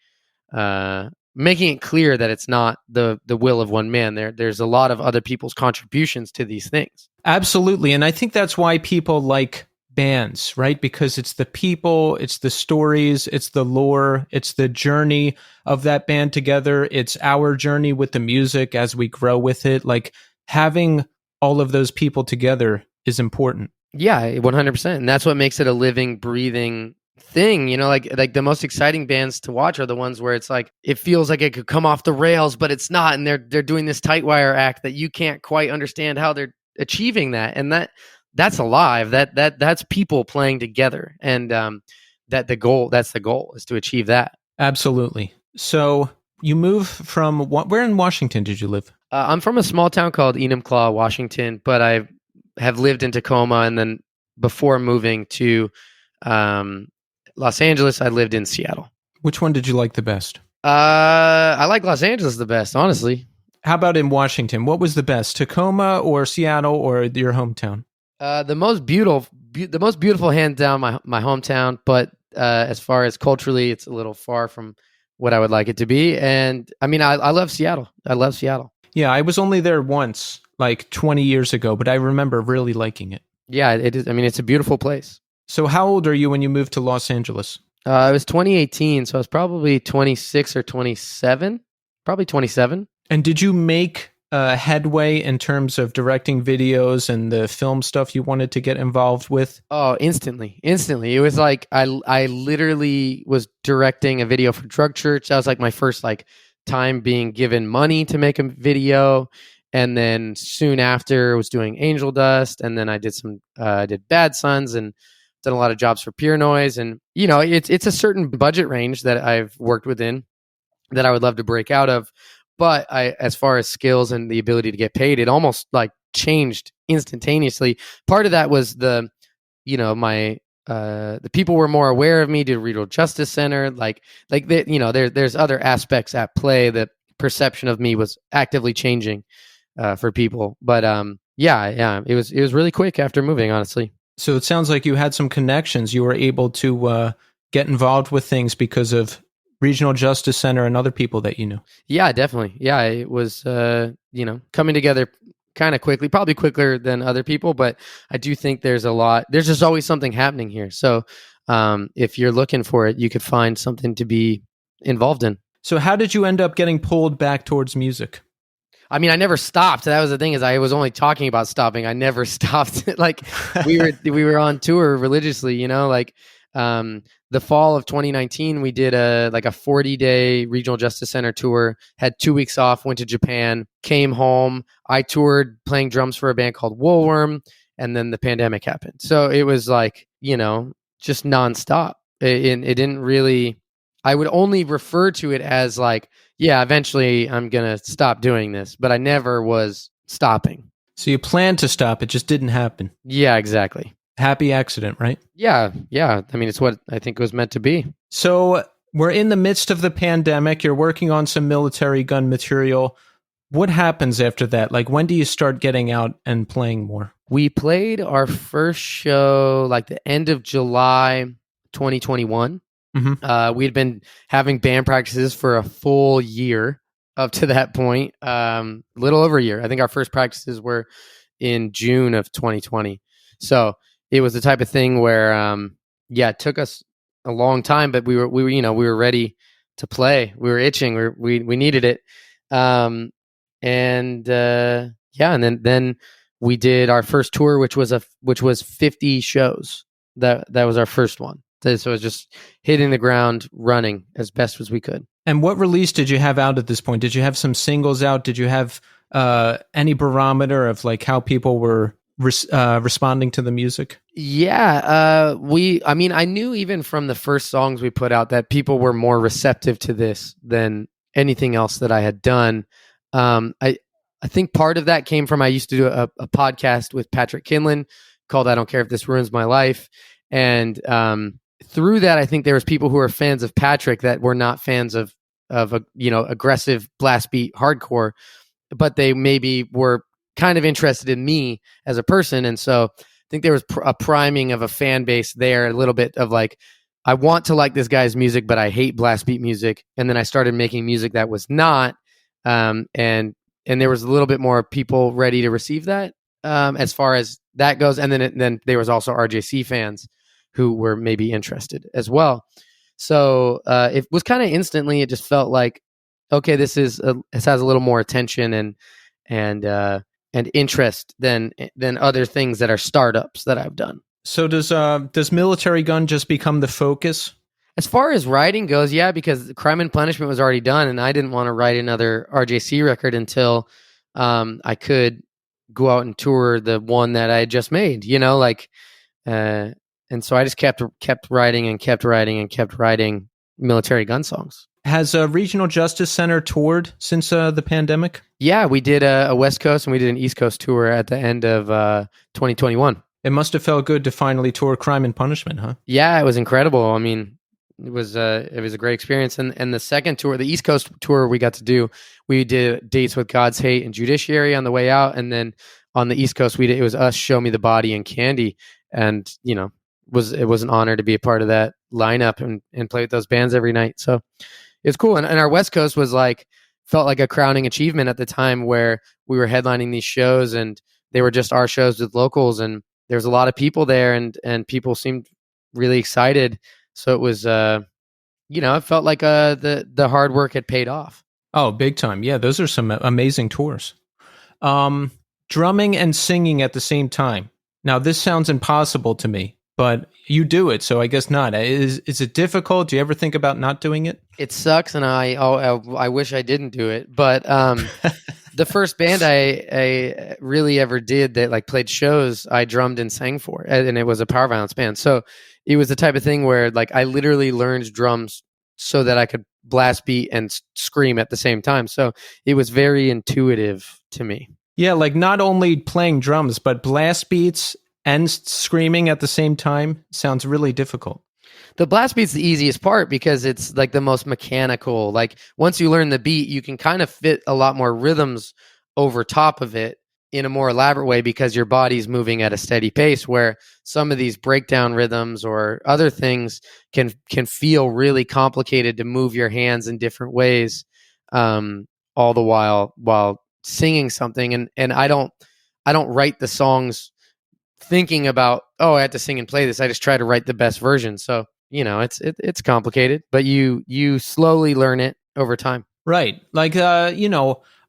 it clear that it's not the will of one man. There's a lot of other people's contributions to these things. Absolutely, and I think that's why people like bands, right? Because it's the people, it's the stories, it's the lore, it's the journey of that band together. It's our journey with the music as we grow with it. Like having all of those people together is important. Yeah, 100%. And that's what makes it a living, breathing thing. Like the most exciting bands to watch are the ones where it's like, it feels like it could come off the rails, but it's not. And they're doing this tight wire act that you can't quite understand how they're achieving that. And that's alive. That's people playing together. And that's the goal is to achieve that. Absolutely. So you move from where in Washington did you live? I'm from a small town called Enumclaw, Washington, but I have lived in Tacoma, and then before moving to Los Angeles, I lived in Seattle. Which one did you like the best? I like Los Angeles the best, honestly. How about in Washington? What was the best, Tacoma or Seattle or your hometown? The most beautiful, hands down, my hometown. But as far as culturally, it's a little far from what I would like it to be. And I mean, I love Seattle. I love Seattle. Yeah, I was only there once, like 20 years ago, but I remember really liking it. Yeah, it is. I mean, it's a beautiful place. So how old are you when you moved to Los Angeles? It was 2018, so I was probably 26 or 27. Probably 27. And did you make headway in terms of directing videos and the film stuff you wanted to get involved with? Oh, instantly. It was like I literally was directing a video for Drug Church. That was like my first like time being given money to make a video. And then soon after was doing Angel Dust, and then I did Bad Sons and done a lot of jobs for Pure Noise. And it's a certain budget range that I've worked within that I would love to break out of. But as far as skills and the ability to get paid, it almost like changed instantaneously. Part of that was the people were more aware of me due to Regional Justice Center. There's other aspects at play. The perception of me was actively changing for people. But it was really quick after moving, honestly. So it sounds like you had some connections. You were able to get involved with things because of Regional Justice Center and other people that you knew. Yeah, definitely. Yeah, it was coming together kind of quickly, probably quicker than other people, but I do think there's just always something happening here. So if you're looking for it, you could find something to be involved in. So how did you end up getting pulled back towards music? I mean, I never stopped. That was the thing, is I was only talking about stopping. I never stopped. Like we were on tour religiously, the fall of 2019, we did a 40-day Regional Justice Center tour, had 2 weeks off, went to Japan, came home. I toured playing drums for a band called Woolworm, and then the pandemic happened. So it was just nonstop. It didn't really, I would only refer to it as eventually I'm going to stop doing this, but I never was stopping. So you planned to stop, it just didn't happen. Yeah, exactly. Happy accident, right? Yeah. I mean, it's what I think it was meant to be. So we're in the midst of the pandemic. You're working on some Militarie Gun material. What happens after that? Like, when do you start getting out and playing more? We played our first show the end of July 2021. Mm-hmm. We had been having band practices for a full year up to that point, little over a year. I think our first practices were in June of 2020. So it was the type of thing where, it took us a long time, but we were ready to play. We were itching. We needed it. And then we did our first tour, which was 50 shows. That was our first one. So it was just hitting the ground running as best as we could. And what release did you have out at this point? Did you have some singles out? Did you have any barometer of how people were responding to the music? Yeah, I knew even from the first songs we put out that people were more receptive to this than anything else that I had done. I think part of that came from, I used to do a podcast with Patrick Kinlan called "I Don't Care If This Ruins My Life," and through that, I think there was people who were fans of Patrick that were not fans of aggressive blast beat hardcore, but they maybe were kind of interested in me as a person. And so I think there was a priming of a fan base there, a little bit of I want to like this guy's music, but I hate blast beat music. And then I started making music that was not, and there was a little bit more people ready to receive that, as far as that goes. And then there was also RJC fans who were maybe interested as well. So it was kind of instantly, it just felt like, okay, this has a little more attention and interest than other things that are startups that I've done. So does Militarie Gun just become the focus? As far as writing goes, yeah, because Crime and Punishment was already done, and I didn't want to write another RJC record until I could go out and tour the one that I had just made, and so I just kept writing and kept writing and kept writing Militarie Gun songs. Has Regional Justice Center toured since the pandemic? Yeah, we did a West Coast and we did an East Coast tour at the end of 2021. It must have felt good to finally tour Crime and Punishment, huh? Yeah, it was incredible. I mean, it was a great experience. And the second tour, the East Coast tour we got to do, we did Dates with God's Hate and Judiciary on the way out. And then on the East Coast, it was us, Show Me the Body, and Candy. And, it was an honor to be a part of that lineup and play with those bands every night. So it's cool. And our West Coast was felt like a crowning achievement at the time, where we were headlining these shows and they were just our shows with locals, and there was a lot of people there and people seemed really excited. So it was, it felt like the hard work had paid off. Oh, big time. Yeah, those are some amazing tours. Drumming and singing at the same time. Now, this sounds impossible to me, but you do it, so I guess not. Is it difficult? Do you ever think about not doing it? It sucks, and I wish I didn't do it. But the first band I really ever did that like played shows, I drummed and sang for, and it was a power violence band. So it was the type of thing where like I literally learned drums so that I could blast beat and scream at the same time. So it was very intuitive to me. Yeah, like not only playing drums, but blast beats and screaming at the same time sounds really difficult. The blast beat's the easiest part because it's like the most mechanical. Like once you learn the beat, you can kind of fit a lot more rhythms over top of it in a more elaborate way because your body's moving at a steady pace, where some of these breakdown rhythms or other things can feel really complicated to move your hands in different ways, all the while singing something. And I don't write the songs thinking about, oh, I have to sing and play this. I just try to write the best version. So, it's complicated, but you slowly learn it over time. Right. Like,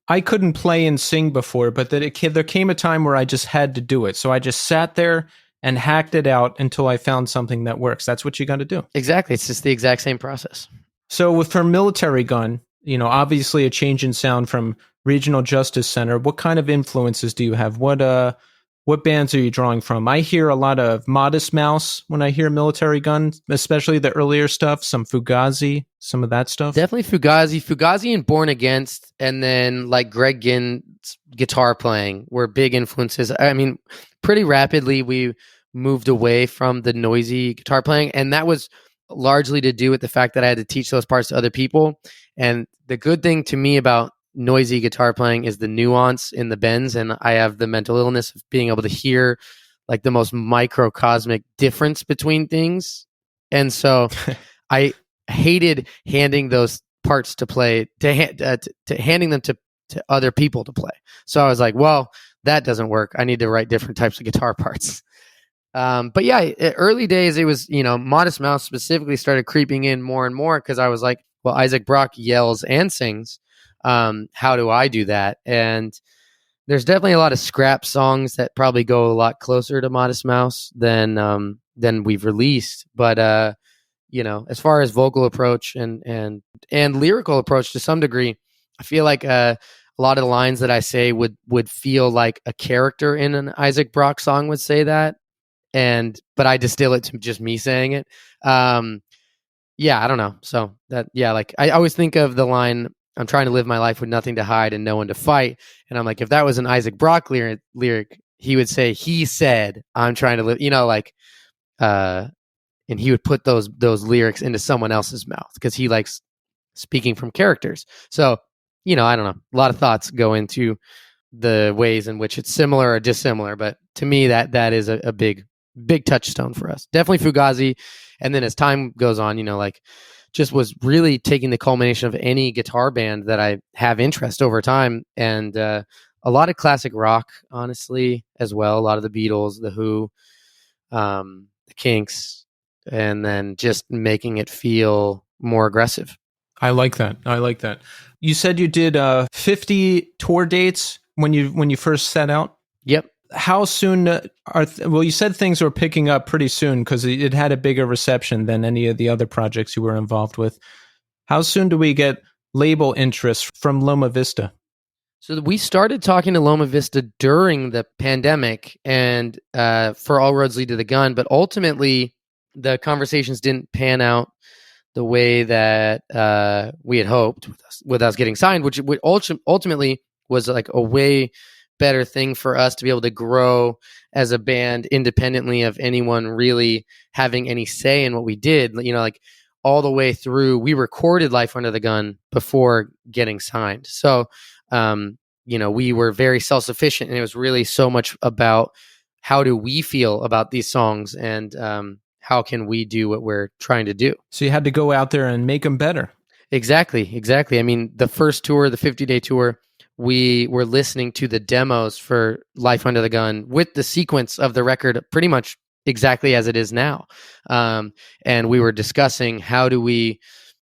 I couldn't play and sing before, but there came a time where I just had to do it. So I just sat there and hacked it out until I found something that works. That's what you got to do. Exactly. It's just the exact same process. So for Militarie Gun, obviously a change in sound from Regional Justice Center. What kind of influences do you have? What bands are you drawing from? I hear a lot of Modest Mouse when I hear Militarie Gun, especially the earlier stuff, some Fugazi, some of that stuff. Definitely Fugazi and Born Against, and then like Greg Ginn's guitar playing were big influences. I mean, pretty rapidly we moved away from the noisy guitar playing, and that was largely to do with the fact that I had to teach those parts to other people. And the good thing to me about noisy guitar playing is the nuance in the bends, and I have the mental illness of being able to hear like the most microcosmic difference between things. And so I hated handing those parts to play to handing them to other people to play. So I was like, well, that doesn't work. I need to write different types of guitar parts. But yeah, early days, it was, Modest Mouse specifically started creeping in more and more because I was like, well, Isaac Brock yells and sings. How do I do that? And there's definitely a lot of scrap songs that probably go a lot closer to Modest Mouse than we've released. But as far as vocal approach and lyrical approach to some degree, I feel like a lot of the lines that I say would feel like a character in an Isaac Brock song would say that. But I distill it to just me saying it. Yeah, I don't know. So like I always think of the line, I'm trying to live my life with nothing to hide and no one to fight. And I'm like, if that was an Isaac Brock lyric, he would say, he said, I'm trying to live, and he would put those lyrics into someone else's mouth because he likes speaking from characters. So, I don't know. A lot of thoughts go into the ways in which it's similar or dissimilar. But to me, that is a big touchstone for us. Definitely Fugazi. And then as time goes on, just was really taking the culmination of any guitar band that I have interest over time. And a lot of classic rock, honestly, as well. A lot of the Beatles, the Who, the Kinks, and then just making it feel more aggressive. I like that. You said you did 50 tour dates when you first set out? Yep. How soon you said things were picking up pretty soon because it had a bigger reception than any of the other projects you were involved with. How soon do we get label interest from Loma Vista? So we started talking to Loma Vista during the pandemic and for All Roads Lead to the Gun, but ultimately the conversations didn't pan out the way that we had hoped with us getting signed, which ultimately was like a way better thing for us to be able to grow as a band independently of anyone really having any say in what we did. Like all the way through, we recorded Life Under the Gun before getting signed. So, we were very self-sufficient, and it was really so much about how do we feel about these songs and how can we do what we're trying to do. So you had to go out there and make them better. Exactly. I mean, the first tour, the 50-day tour, we were listening to the demos for Life Under the Gun with the sequence of the record pretty much exactly as it is now. And we were discussing how do we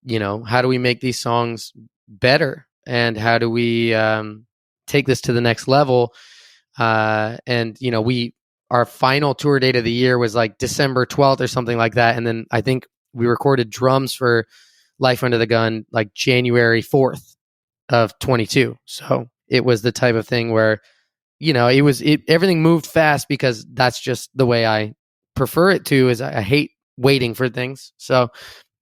make these songs better, and how do we take this to the next level. And our final tour date of the year was like December 12th or something like that. And then I think we recorded drums for Life Under the Gun like January 4th of 22. So it was the type of thing where, everything moved fast because that's just the way I prefer it to, is I hate waiting for things. So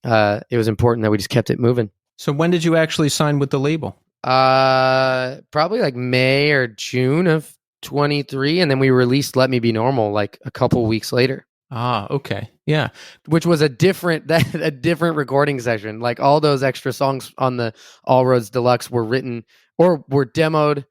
it was important that we just kept it moving. So when did you actually sign with the label? Probably like May or June of 23, and then we released Let Me Be Normal like a couple weeks later. Ah, okay. Yeah. Which was a different recording session. Like all those extra songs on the All Roads Deluxe were written or were demoed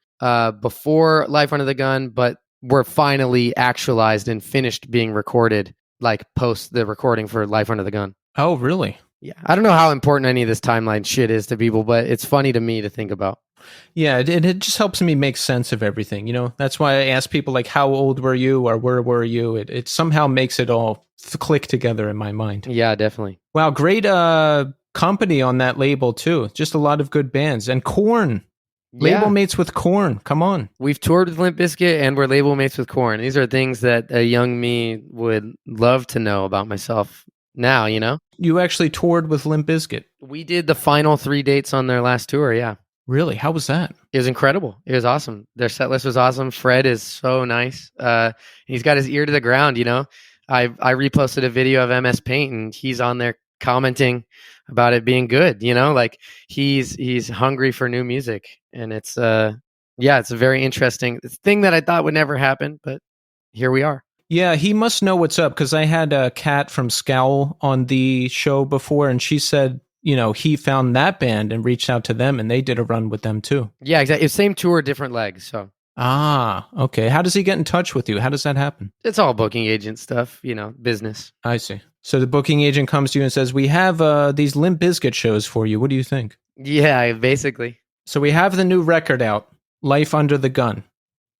before Life Under the Gun, but were finally actualized and finished being recorded like post the recording for Life Under the Gun. Oh, really? Yeah. I don't know how important any of this timeline shit is to people, but it's funny to me to think about. Yeah, it just helps me make sense of everything. That's why I ask people like, how old were you or where were you? It somehow makes it all click together in my mind. Yeah, definitely. Wow, great company on that label too. Just a lot of good bands. And Korn. Yeah. Label mates with Korn. Come on. We've toured with Limp Bizkit and we're label mates with Korn. These are things that a young me would love to know about myself now, You actually toured with Limp Bizkit. We did the final 3 dates on their last tour, yeah. Really? How was that? It was incredible. It was awesome. Their set list was awesome. Fred is so nice. He's got his ear to the ground, I reposted a video of MS Paint and he's on there commenting about it being good, like he's hungry for new music. And it's it's a very interesting thing that I thought would never happen, but here we are. Yeah, he must know what's up, because I had a Kat from Scowl on the show before, and she said, he found that band and reached out to them, and they did a run with them too. Yeah, exactly. Same tour, different legs. So. Ah, okay. How does he get in touch with you? How does that happen? It's all booking agent stuff, business. I see. So the booking agent comes to you and says, we have these Limp Bizkit shows for you. What do you think? Yeah, basically. So we have the new record out, Life Under the Gun.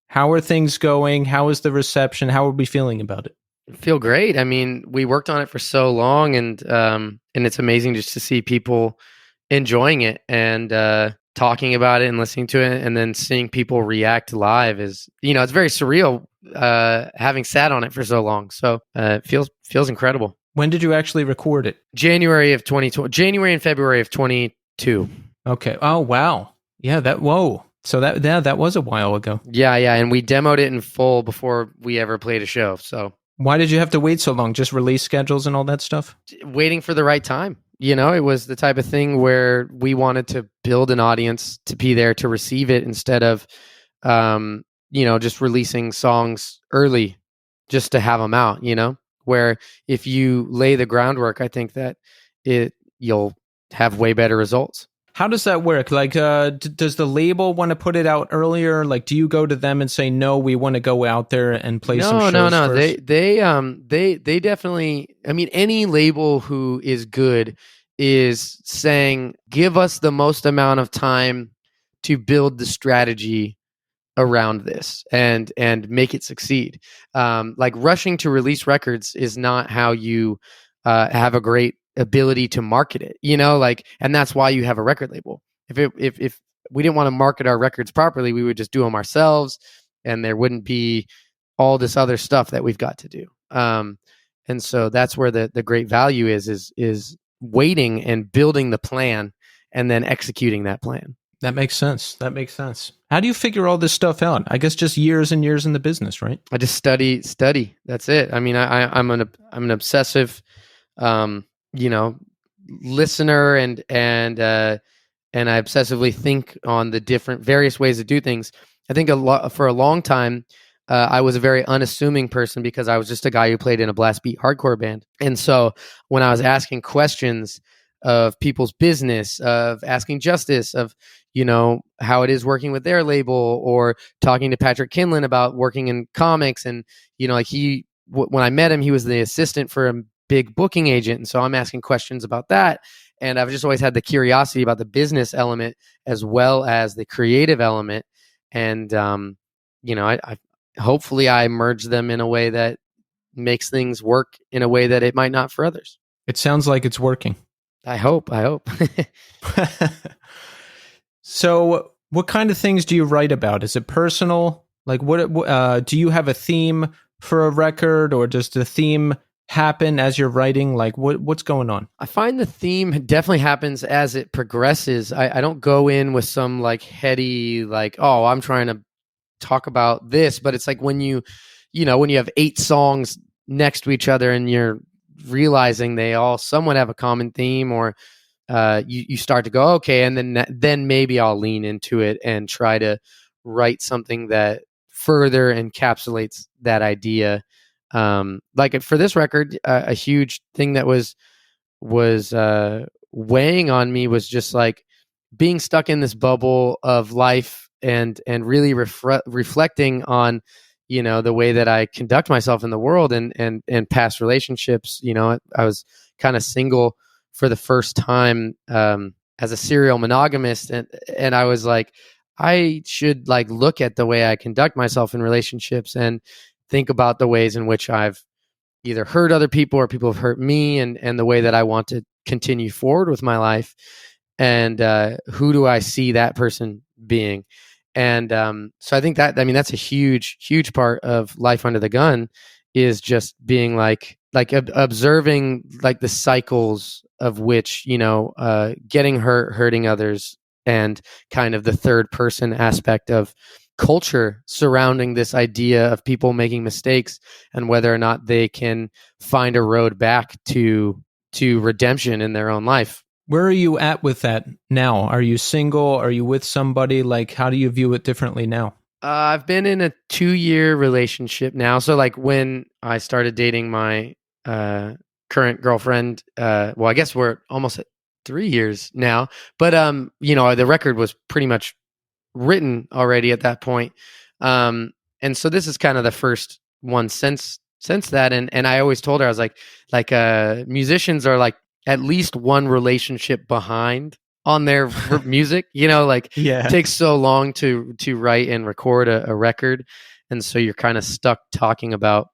How are things going? How is the reception? How are we feeling about it? I feel great. I mean, we worked on it for so long, and it's amazing just to see people enjoying it and talking about it and listening to it, and then seeing people react live is, it's very surreal having sat on it for so long. So it feels incredible. When did you actually record it? January of 2020. January and February of 22. Okay. Oh, wow. Yeah. Whoa. So that was a while ago. Yeah. And we demoed it in full before we ever played a show. So why did you have to wait so long? Just release schedules and all that stuff? Waiting for the right time. It was the type of thing where we wanted to build an audience to be there to receive it instead of, just releasing songs early just to have them out, where if you lay the groundwork, I think that you'll have way better results. How does that work? Like, does the label want to put it out earlier? Like, do you go to them and say, no, we want to go out there and play some shows? No. First? They definitely, I mean, any label who is good is saying, give us the most amount of time to build the strategy around this and make it succeed. Like rushing to release records is not how you have a great ability to market it, and that's why you have a record label. If we didn't want to market our records properly, we would just do them ourselves and there wouldn't be all this other stuff that we've got to do. And so that's where the great value is waiting and building the plan and then executing that plan. That makes sense. How do you figure all this stuff out? I guess just years and years in the business, right? I just study. That's it. I mean, I'm an obsessive, listener and I obsessively think on the different various ways to do things. I think for a long time, I was a very unassuming person because I was just a guy who played in a blast beat hardcore band. And so when I was asking questions of people's business, of asking Justice, of, how it is working with their label, or talking to Patrick Kinlan about working in comics. And, when I met him, he was the assistant for a big booking agent. And so I'm asking questions about that. And I've just always had the curiosity about the business element as well as the creative element. And, I hopefully I merge them in a way that makes things work in a way that it might not for others. It sounds like it's working. I hope. So What kind of things do you write about? Is it personal? Like, do you have a theme for a record, or does the theme happen as you're writing? Like, what's going on? I find the theme definitely happens as it progresses. I don't go in with some like heady, like, oh, I'm trying to talk about this, but it's like when you have 8 songs next to each other and you're realizing they all somewhat have a common theme, or you start to go, okay, and then maybe I'll lean into it and try to write something that further encapsulates that idea. Like for this record, a huge thing that was weighing on me was just like being stuck in this bubble of life and really reflecting on the way that I conduct myself in the world and past relationships. I was kind of single for the first time as a serial monogamist, and I was like, I should like look at the way I conduct myself in relationships and think about the ways in which I've either hurt other people or people have hurt me, and the way that I want to continue forward with my life, and who do I see that person being. And so I think that's a huge part of life under the gun, is just being like observing like the cycles of which, getting hurt, hurting others, and kind of the third person aspect of culture surrounding this idea of people making mistakes and whether or not they can find a road back to redemption in their own life. Where are you at with that now? Are you single? Are you with somebody? Like, how do you view it differently now? I've been in a 2-year relationship now. So like when I started dating my current girlfriend, well, I guess we're almost at 3 years now, but the record was pretty much written already at that point. And so this is kind of the first one since that. And I always told her, I was like musicians are like at least one relationship behind on their music, it takes so long to write and record a record. And so you're kind of stuck talking about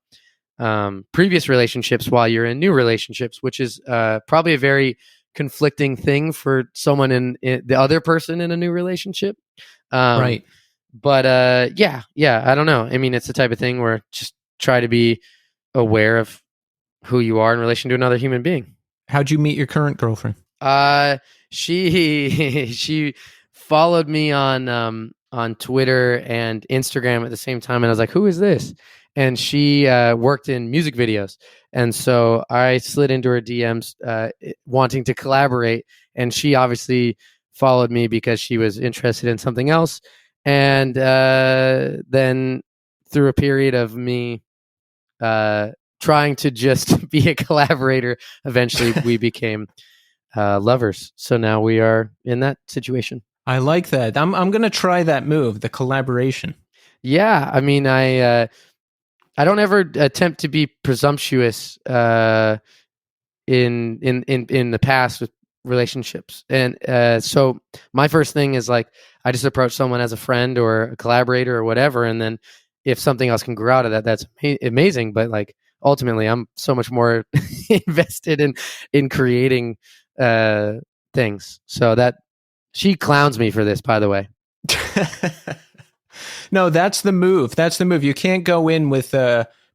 previous relationships while you're in new relationships, which is probably a very conflicting thing for someone in the other person in a new relationship. Right. But yeah, I don't know. I mean, it's the type of thing where just try to be aware of who you are in relation to another human being. How'd you meet your current girlfriend? She followed me on Twitter and Instagram at the same time, and I was like, "Who is this?" And she worked in music videos, and so I slid into her DMs wanting to collaborate, and she obviously followed me because she was interested in something else. And then through a period of me trying to just be a collaborator, eventually we became lovers. So now we are in that situation. I like that. I'm going to try that move, the collaboration. Yeah, I mean, I don't ever attempt to be presumptuous in the past with relationships, and so my first thing is like I just approach someone as a friend or a collaborator or whatever, and then if something else can grow out of that, that's amazing. But like ultimately, I'm so much more invested in creating things. So that she clowns me for this, by the way. No, that's the move. That's the move. You can't go in with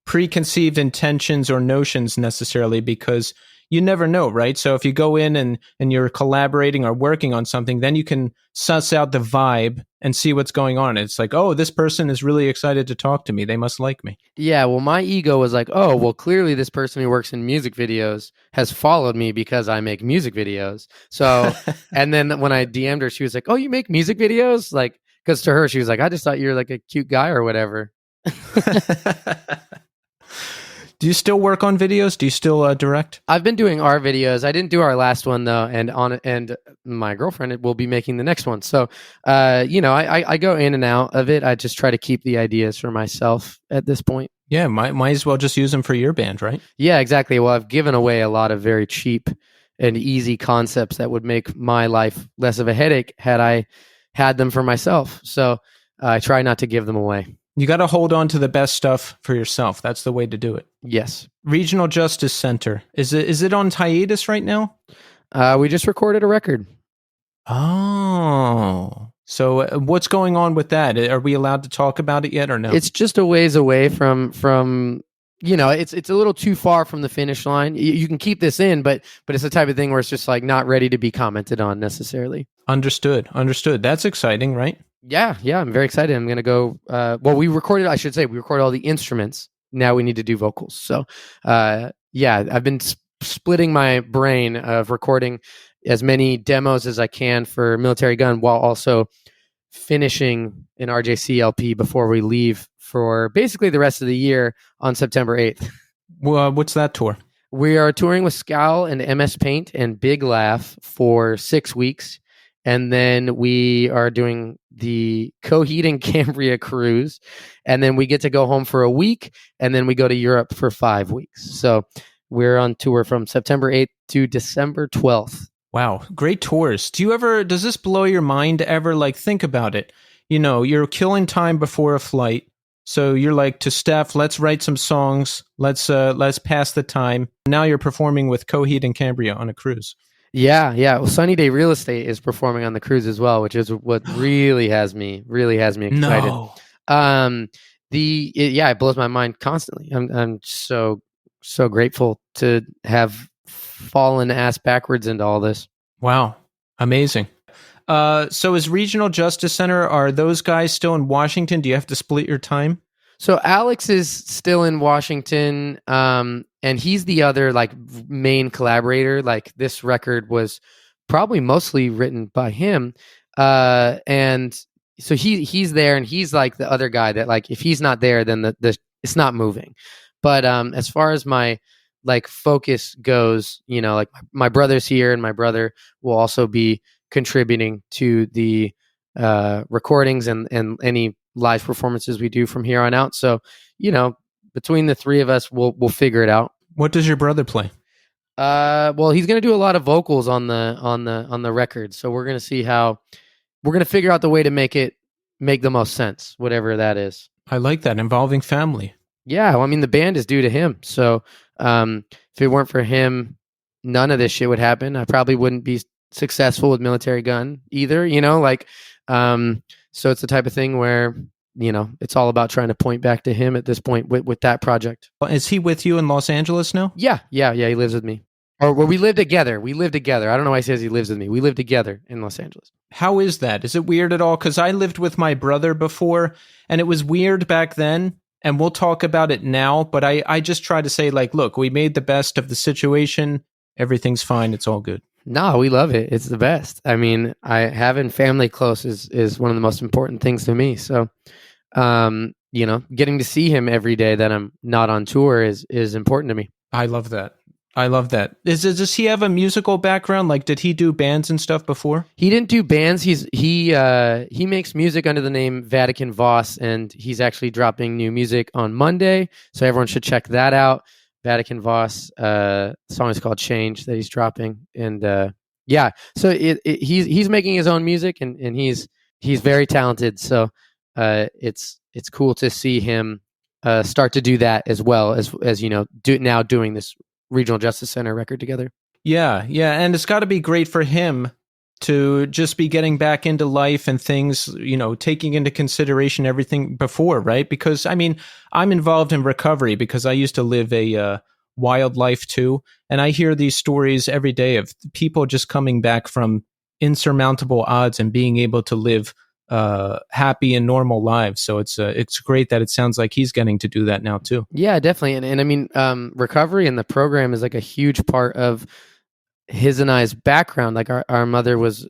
preconceived intentions or notions necessarily, because you never know, right? So if you go in and you're collaborating or working on something, then you can suss out the vibe and see what's going on. It's like, oh, this person is really excited to talk to me. They must like me. Yeah, well, my ego was like, oh, well, clearly this person who works in music videos has followed me because I make music videos. So, and then when I DM'd her, she was like, oh, you make music videos? Like, because to her, she was like, I just thought you were like a cute guy or whatever. Do you still work on videos? Do you still direct? I've been doing our videos. I didn't do our last one though, and my girlfriend will be making the next one. So, I go in and out of it. I just try to keep the ideas for myself at this point. Yeah, might as well just use them for your band, right? Yeah, exactly. Well, I've given away a lot of very cheap and easy concepts that would make my life less of a headache had I had them for myself. So I try not to give them away. You got to hold on to the best stuff for yourself. That's the way to do it. Yes. Regional Justice Center. Is it on hiatus right now? We just recorded a record. Oh. So what's going on with that? Are we allowed to talk about it yet or no? It's just a ways away from it's a little too far from the finish line. You can keep this in, but it's the type of thing where it's just like not ready to be commented on necessarily. Understood. That's exciting, right? Yeah, I'm very excited. I'm gonna go. We recorded all the instruments. Now we need to do vocals. So, I've been splitting my brain of recording as many demos as I can for Militarie Gun while also finishing an RJC LP before we leave for basically the rest of the year on September 8th. Well, what's that tour? We are touring with Scowl and MS Paint and Big Laugh for 6 weeks. And then we are doing the Coheed and Cambria cruise. And then we get to go home for a week. And then we go to Europe for 5 weeks. So we're on tour from September 8th to December 12th. Wow, great tours. Does this blow your mind ever? Like, think about it. You know, you're killing time before a flight. So you're like to Steph, let's write some songs. Let's pass the time. Now you're performing with Coheed and Cambria on a cruise. Yeah. Well, Sunny Day Real Estate is performing on the cruise as well, which is what really has me excited. No. It blows my mind constantly. I'm so grateful to have fallen ass backwards into all this. Wow. Amazing. So is Regional Justice Center, are those guys still in Washington? Do you have to split your time? So Alex is still in Washington, and he's the other like main collaborator. Like this record was probably mostly written by him, and so he's there, and he's like the other guy that like if he's not there, then the it's not moving. But as far as my like focus goes, you know, like my brother's here, and my brother will also be contributing to the recordings and any live performances we do from here on out. So, you know, between the three of us, we'll figure it out. What does your brother play? Well, he's going to do a lot of vocals on the record. So we're going to see how we're going to figure out the way to make the most sense, whatever that is. I like that, involving family. Yeah, well, I mean, the band is due to him. So if it weren't for him, none of this shit would happen. I probably wouldn't be successful with Militarie Gun either, you know, like so it's the type of thing where, you know, it's all about trying to point back to him at this point with that project. Is he with you in Los Angeles now? Yeah, he lives with me. Or well, we live together. I don't know why he says he lives with me. We live together in Los Angeles. How is that? Is it weird at all? Because I lived with my brother before, and it was weird back then, and we'll talk about it now, but I just try to say, like, look, we made the best of the situation. Everything's fine. It's all good. No, we love it. It's the best. I mean, having family close is one of the most important things to me. So, you know, getting to see him every day that I'm not on tour is important to me. I love that. Does he have a musical background? Like, did he do bands and stuff before? He didn't do bands. He makes music under the name Vatican Voss, and he's actually dropping new music on Monday. So everyone should check that out. Vatican Voss, the song is called Change that he's dropping, and so he's making his own music, and he's very talented. So it's cool to see him start to do that as well as you know doing this Regional Justice Center record together. Yeah, and it's got to be great for him to just be getting back into life and things, you know, taking into consideration everything before, right? Because, I mean, I'm involved in recovery because I used to live a wild life too. And I hear these stories every day of people just coming back from insurmountable odds and being able to live happy and normal lives. So it's great that it sounds like he's getting to do that now too. Yeah, definitely. And I mean, recovery and the program is like a huge part of his and I's background. Like our mother was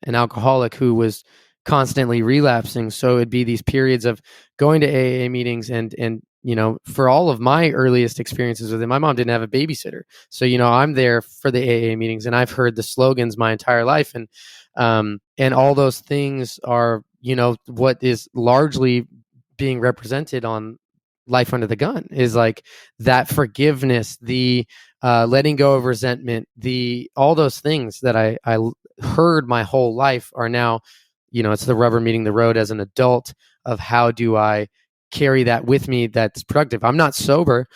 an alcoholic who was constantly relapsing. So it'd be these periods of going to AA meetings and you know, for all of my earliest experiences with it, my mom didn't have a babysitter. So, you know, I'm there for the AA meetings and I've heard the slogans my entire life. And all those things are, you know, what is largely being represented on Life Under the Gun is like that forgiveness, the letting go of resentment, all those things that I heard my whole life are now, you know, it's the rubber meeting the road as an adult of how do I carry that with me that's productive. I'm not sober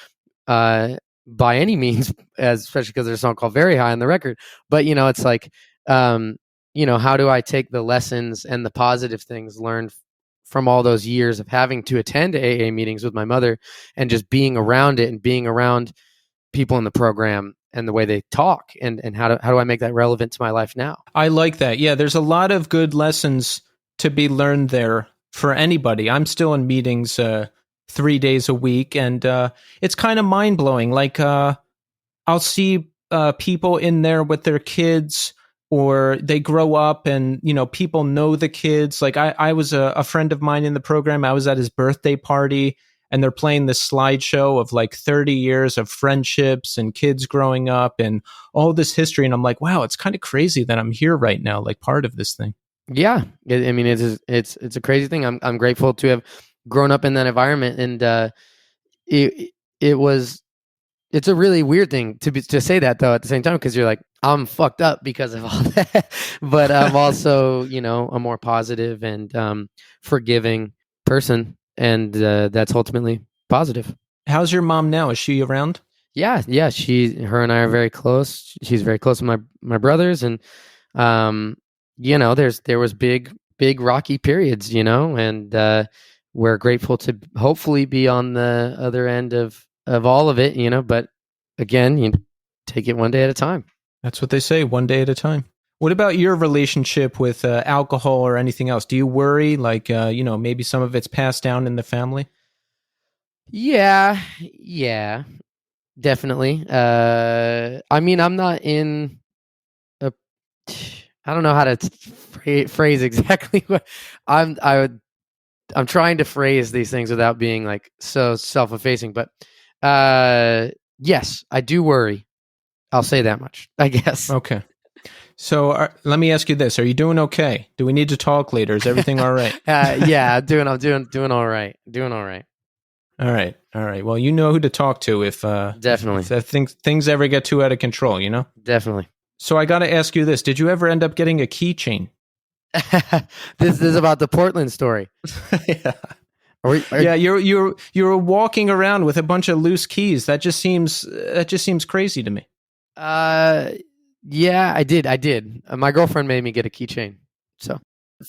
by any means, especially because there's a song called Very High on the record. But, you know, it's like how do I take the lessons and the positive things learned from all those years of having to attend AA meetings with my mother and just being around it and being around people in the program and the way they talk, and how do I make that relevant to my life now? I like that. Yeah, there's a lot of good lessons to be learned there for anybody. I'm still in meetings 3 days a week, and it's kind of mind-blowing. Like, I'll see people in there with their kids, or they grow up and, people know the kids. Like, I was a friend of mine in the program. I was at his birthday party, and they're playing this slideshow of like 30 years of friendships and kids growing up and all this history. And I'm like, wow, it's kind of crazy that I'm here right now, like part of this thing. Yeah. I mean, it's a crazy thing. I'm grateful to have grown up in that environment. And it's a really weird thing to say that, though, at the same time, because you're like, I'm fucked up because of all that. But I'm also, a more positive and forgiving person. And that's ultimately positive. How's your mom now? Is she around? Yeah. Her and I are very close. She's very close with my brothers, and there was big rocky periods, and we're grateful to hopefully be on the other end of all of it, but again, you take it one day at a time. That's what they say, one day at a time. What about your relationship with alcohol or anything else? Do you worry, like, maybe some of it's passed down in the family? Yeah, definitely. I mean, I'm not in I don't know how to phrase exactly what I'm trying to phrase these things without being like so self-effacing, but yes, I do worry. I'll say that much, I guess. Okay. So let me ask you this: are you doing okay? Do we need to talk later? Is everything all right? Yeah, I'm doing all right. Doing all right. All right. Well, you know who to talk to if definitely if things ever get too out of control. Definitely. So I got to ask you this: did you ever end up getting a keychain? This is about the Portland story. Yeah. Yeah, you were walking around with a bunch of loose keys. That just seems crazy to me. Yeah, I did. My girlfriend made me get a keychain. So,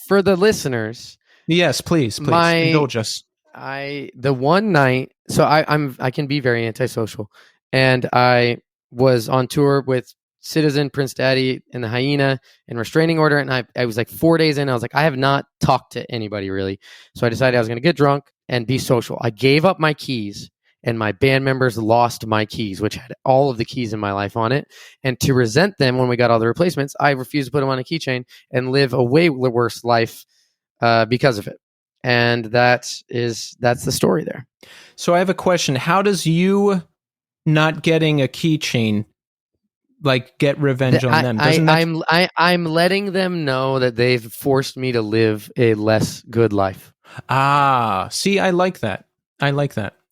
for the listeners, yes, please indulge us. The one night, so I can be very antisocial, and I was on tour with Citizen, Prince Daddy, and the Hyena, and Restraining Order, and I was like 4 days in. I was like, I have not talked to anybody really, so I decided I was going to get drunk and be social. I gave up my keys, and my band members lost my keys, which had all of the keys in my life on it. And to resent them when we got all the replacements, I refused to put them on a keychain and live a way worse life because of it. And that's the story there. So I have a question. How does you not getting a keychain like get revenge on them? I'm letting them know that they've forced me to live a less good life. See, I like that.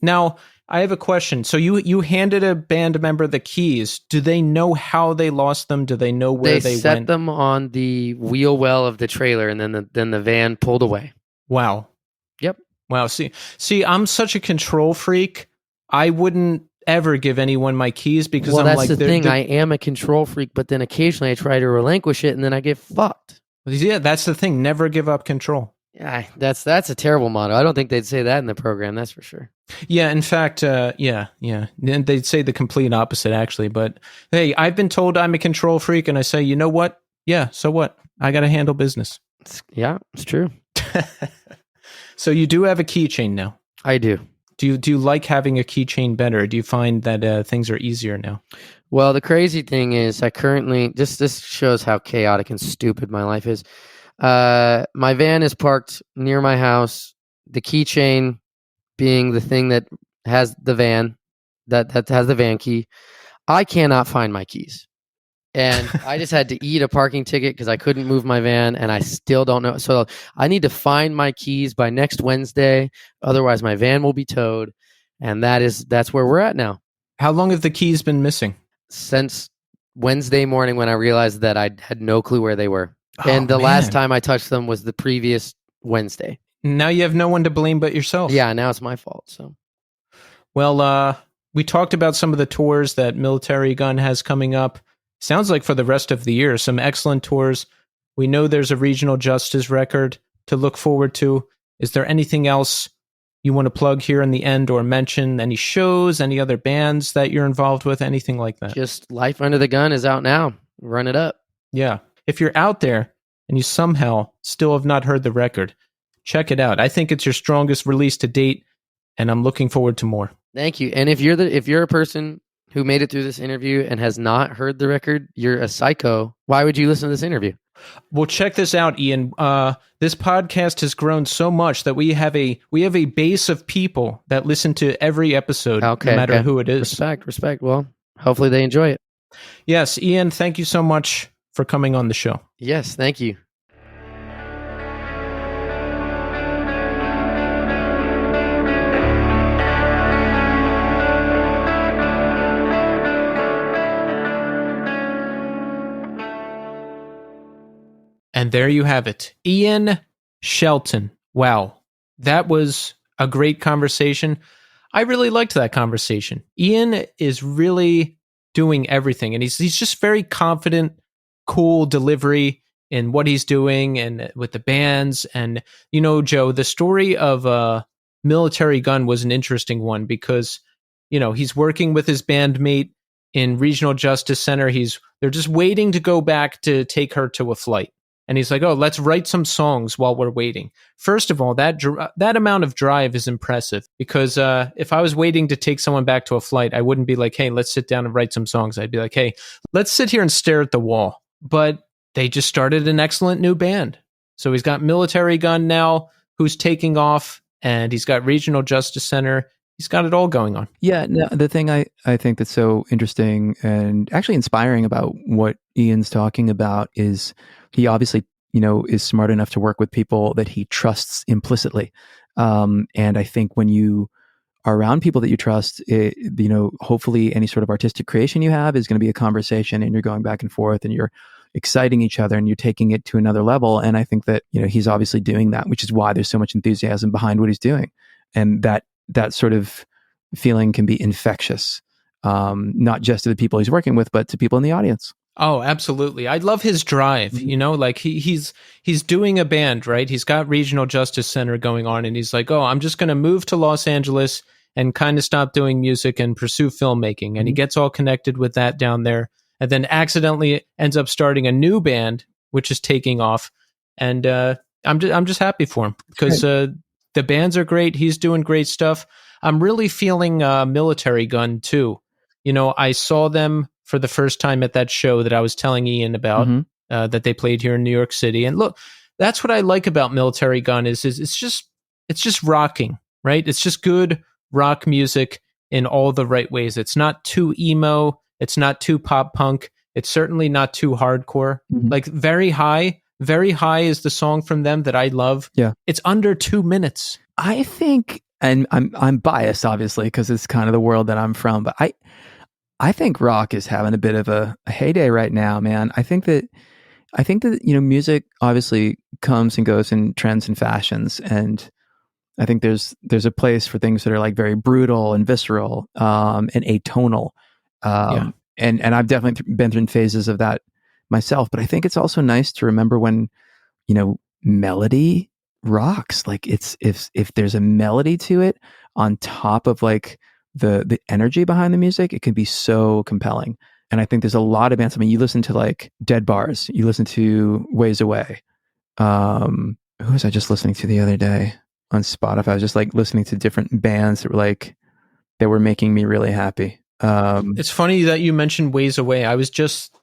Now, I have a question. So you handed a band member the keys. Do they know how they lost them? Do they know where they set went? them on the wheel well of the trailer, and then the van pulled away. Wow. Yep. Wow. See, I'm such a control freak. I wouldn't ever give anyone my keys because I'm that's like, the thing. I am a control freak, but then occasionally I try to relinquish it, and then I get fucked. Yeah, that's the thing. Never give up control. Yeah, that's a terrible motto. I don't think they'd say that in the program. That's for sure. Yeah, in fact, yeah. And they'd say the complete opposite, actually. But hey, I've been told I'm a control freak, and I say, you know what? Yeah, so what? I got to handle business. It's true. So you do have a keychain now. I do. Do you like having a keychain better? Do you find that things are easier now? Well, the crazy thing is, I currently this shows how chaotic and stupid my life is. My van is parked near my house. The keychain being the thing that has the van, that has the van key. I cannot find my keys, and I just had to eat a parking ticket because I couldn't move my van, and I still don't know. So I need to find my keys by next Wednesday. Otherwise, my van will be towed, and that's where we're at now. How long have the keys been missing? Since Wednesday morning, when I realized that I had no clue where they were. And the last time I touched them was the previous Wednesday. Now you have no one to blame but yourself. Yeah, now it's my fault. So, well, we talked about some of the tours that Militarie Gun has coming up. Sounds like for the rest of the year, some excellent tours. We know there's a Regional Justice record to look forward to. Is there anything else you want to plug here in the end or mention? Any shows, any other bands that you're involved with, anything like that? Just Life Under the Gun is out now. Run it up. Yeah. If you're out there and you somehow still have not heard the record, check it out. I think it's your strongest release to date, and I'm looking forward to more. Thank you. And if you're a person who made it through this interview and has not heard the record, you're a psycho. Why would you listen to this interview? Well, check this out, Ian. This podcast has grown so much that we have a base of people that listen to every episode, no matter who it is. Respect. Well, hopefully they enjoy it. Yes, Ian, thank you so much for coming on the show. Yes, thank you. And there you have it. Ian Shelton. Wow. That was a great conversation. I really liked that conversation. Ian is really doing everything, and he's just very confident, cool delivery in what he's doing and with the bands. And, you know, Joe, the story of Militarie Gun was an interesting one because, you know, he's working with his bandmate in Regional Justice Center. They're just waiting to go back to take her to a flight. And he's like, oh, let's write some songs while we're waiting. First of all, that amount of drive is impressive because if I was waiting to take someone back to a flight, I wouldn't be like, hey, let's sit down and write some songs. I'd be like, hey, let's sit here and stare at the wall. But they just started an excellent new band. So he's got Militarie Gun now, who's taking off, and he's got Regional Justice Center. He's got it all going on. Yeah, no, the thing I think that's so interesting and actually inspiring about what Ian's talking about is he obviously, you know, is smart enough to work with people that he trusts implicitly. And I think when you are around people that you trust, you know, hopefully any sort of artistic creation you have is going to be a conversation, and you're going back and forth and you're exciting each other and you're taking it to another level. And I think that, you know, he's obviously doing that, which is why there's so much enthusiasm behind what he's doing. And that sort of feeling can be infectious, not just to the people he's working with, but to people in the audience. Oh, absolutely. I love his drive, you know, like he's doing a band, right? He's got Regional Justice Center going on, and he's like, oh, I'm just going to move to Los Angeles and kind of stop doing music and pursue filmmaking. And he gets all connected with that down there, and then accidentally ends up starting a new band, which is taking off. And I'm just happy for him because the bands are great. He's doing great stuff. I'm really feeling Militarie Gun too. You know, I saw them for the first time at that show that I was telling Ian about, that they played here in New York City. And look, that's what I like about Militarie Gun is it's just rocking, right? It's just good rock music in all the right ways. It's not too emo. It's not too pop punk. It's certainly not too hardcore. Like Very High is the song from them that I love. Yeah. It's under 2 minutes. I think, and I'm biased obviously because it's kind of the world that I'm from, but I think rock is having a bit of a heyday right now, man. I think that you know, music obviously comes and goes in trends and fashions, and I think there's a place for things that are like very brutal and visceral, and atonal. And I've definitely been through phases of that myself, but I think it's also nice to remember when, you know, melody rocks. Like if there's a melody to it on top of like the energy behind the music, it can be so compelling. And I think there's a lot of bands. I mean, you listen to like Dead Bars, you listen to Ways Away. Who was I just listening to the other day on Spotify? I was just like listening to different bands that were making me really happy. It's funny that you mentioned Ways Away.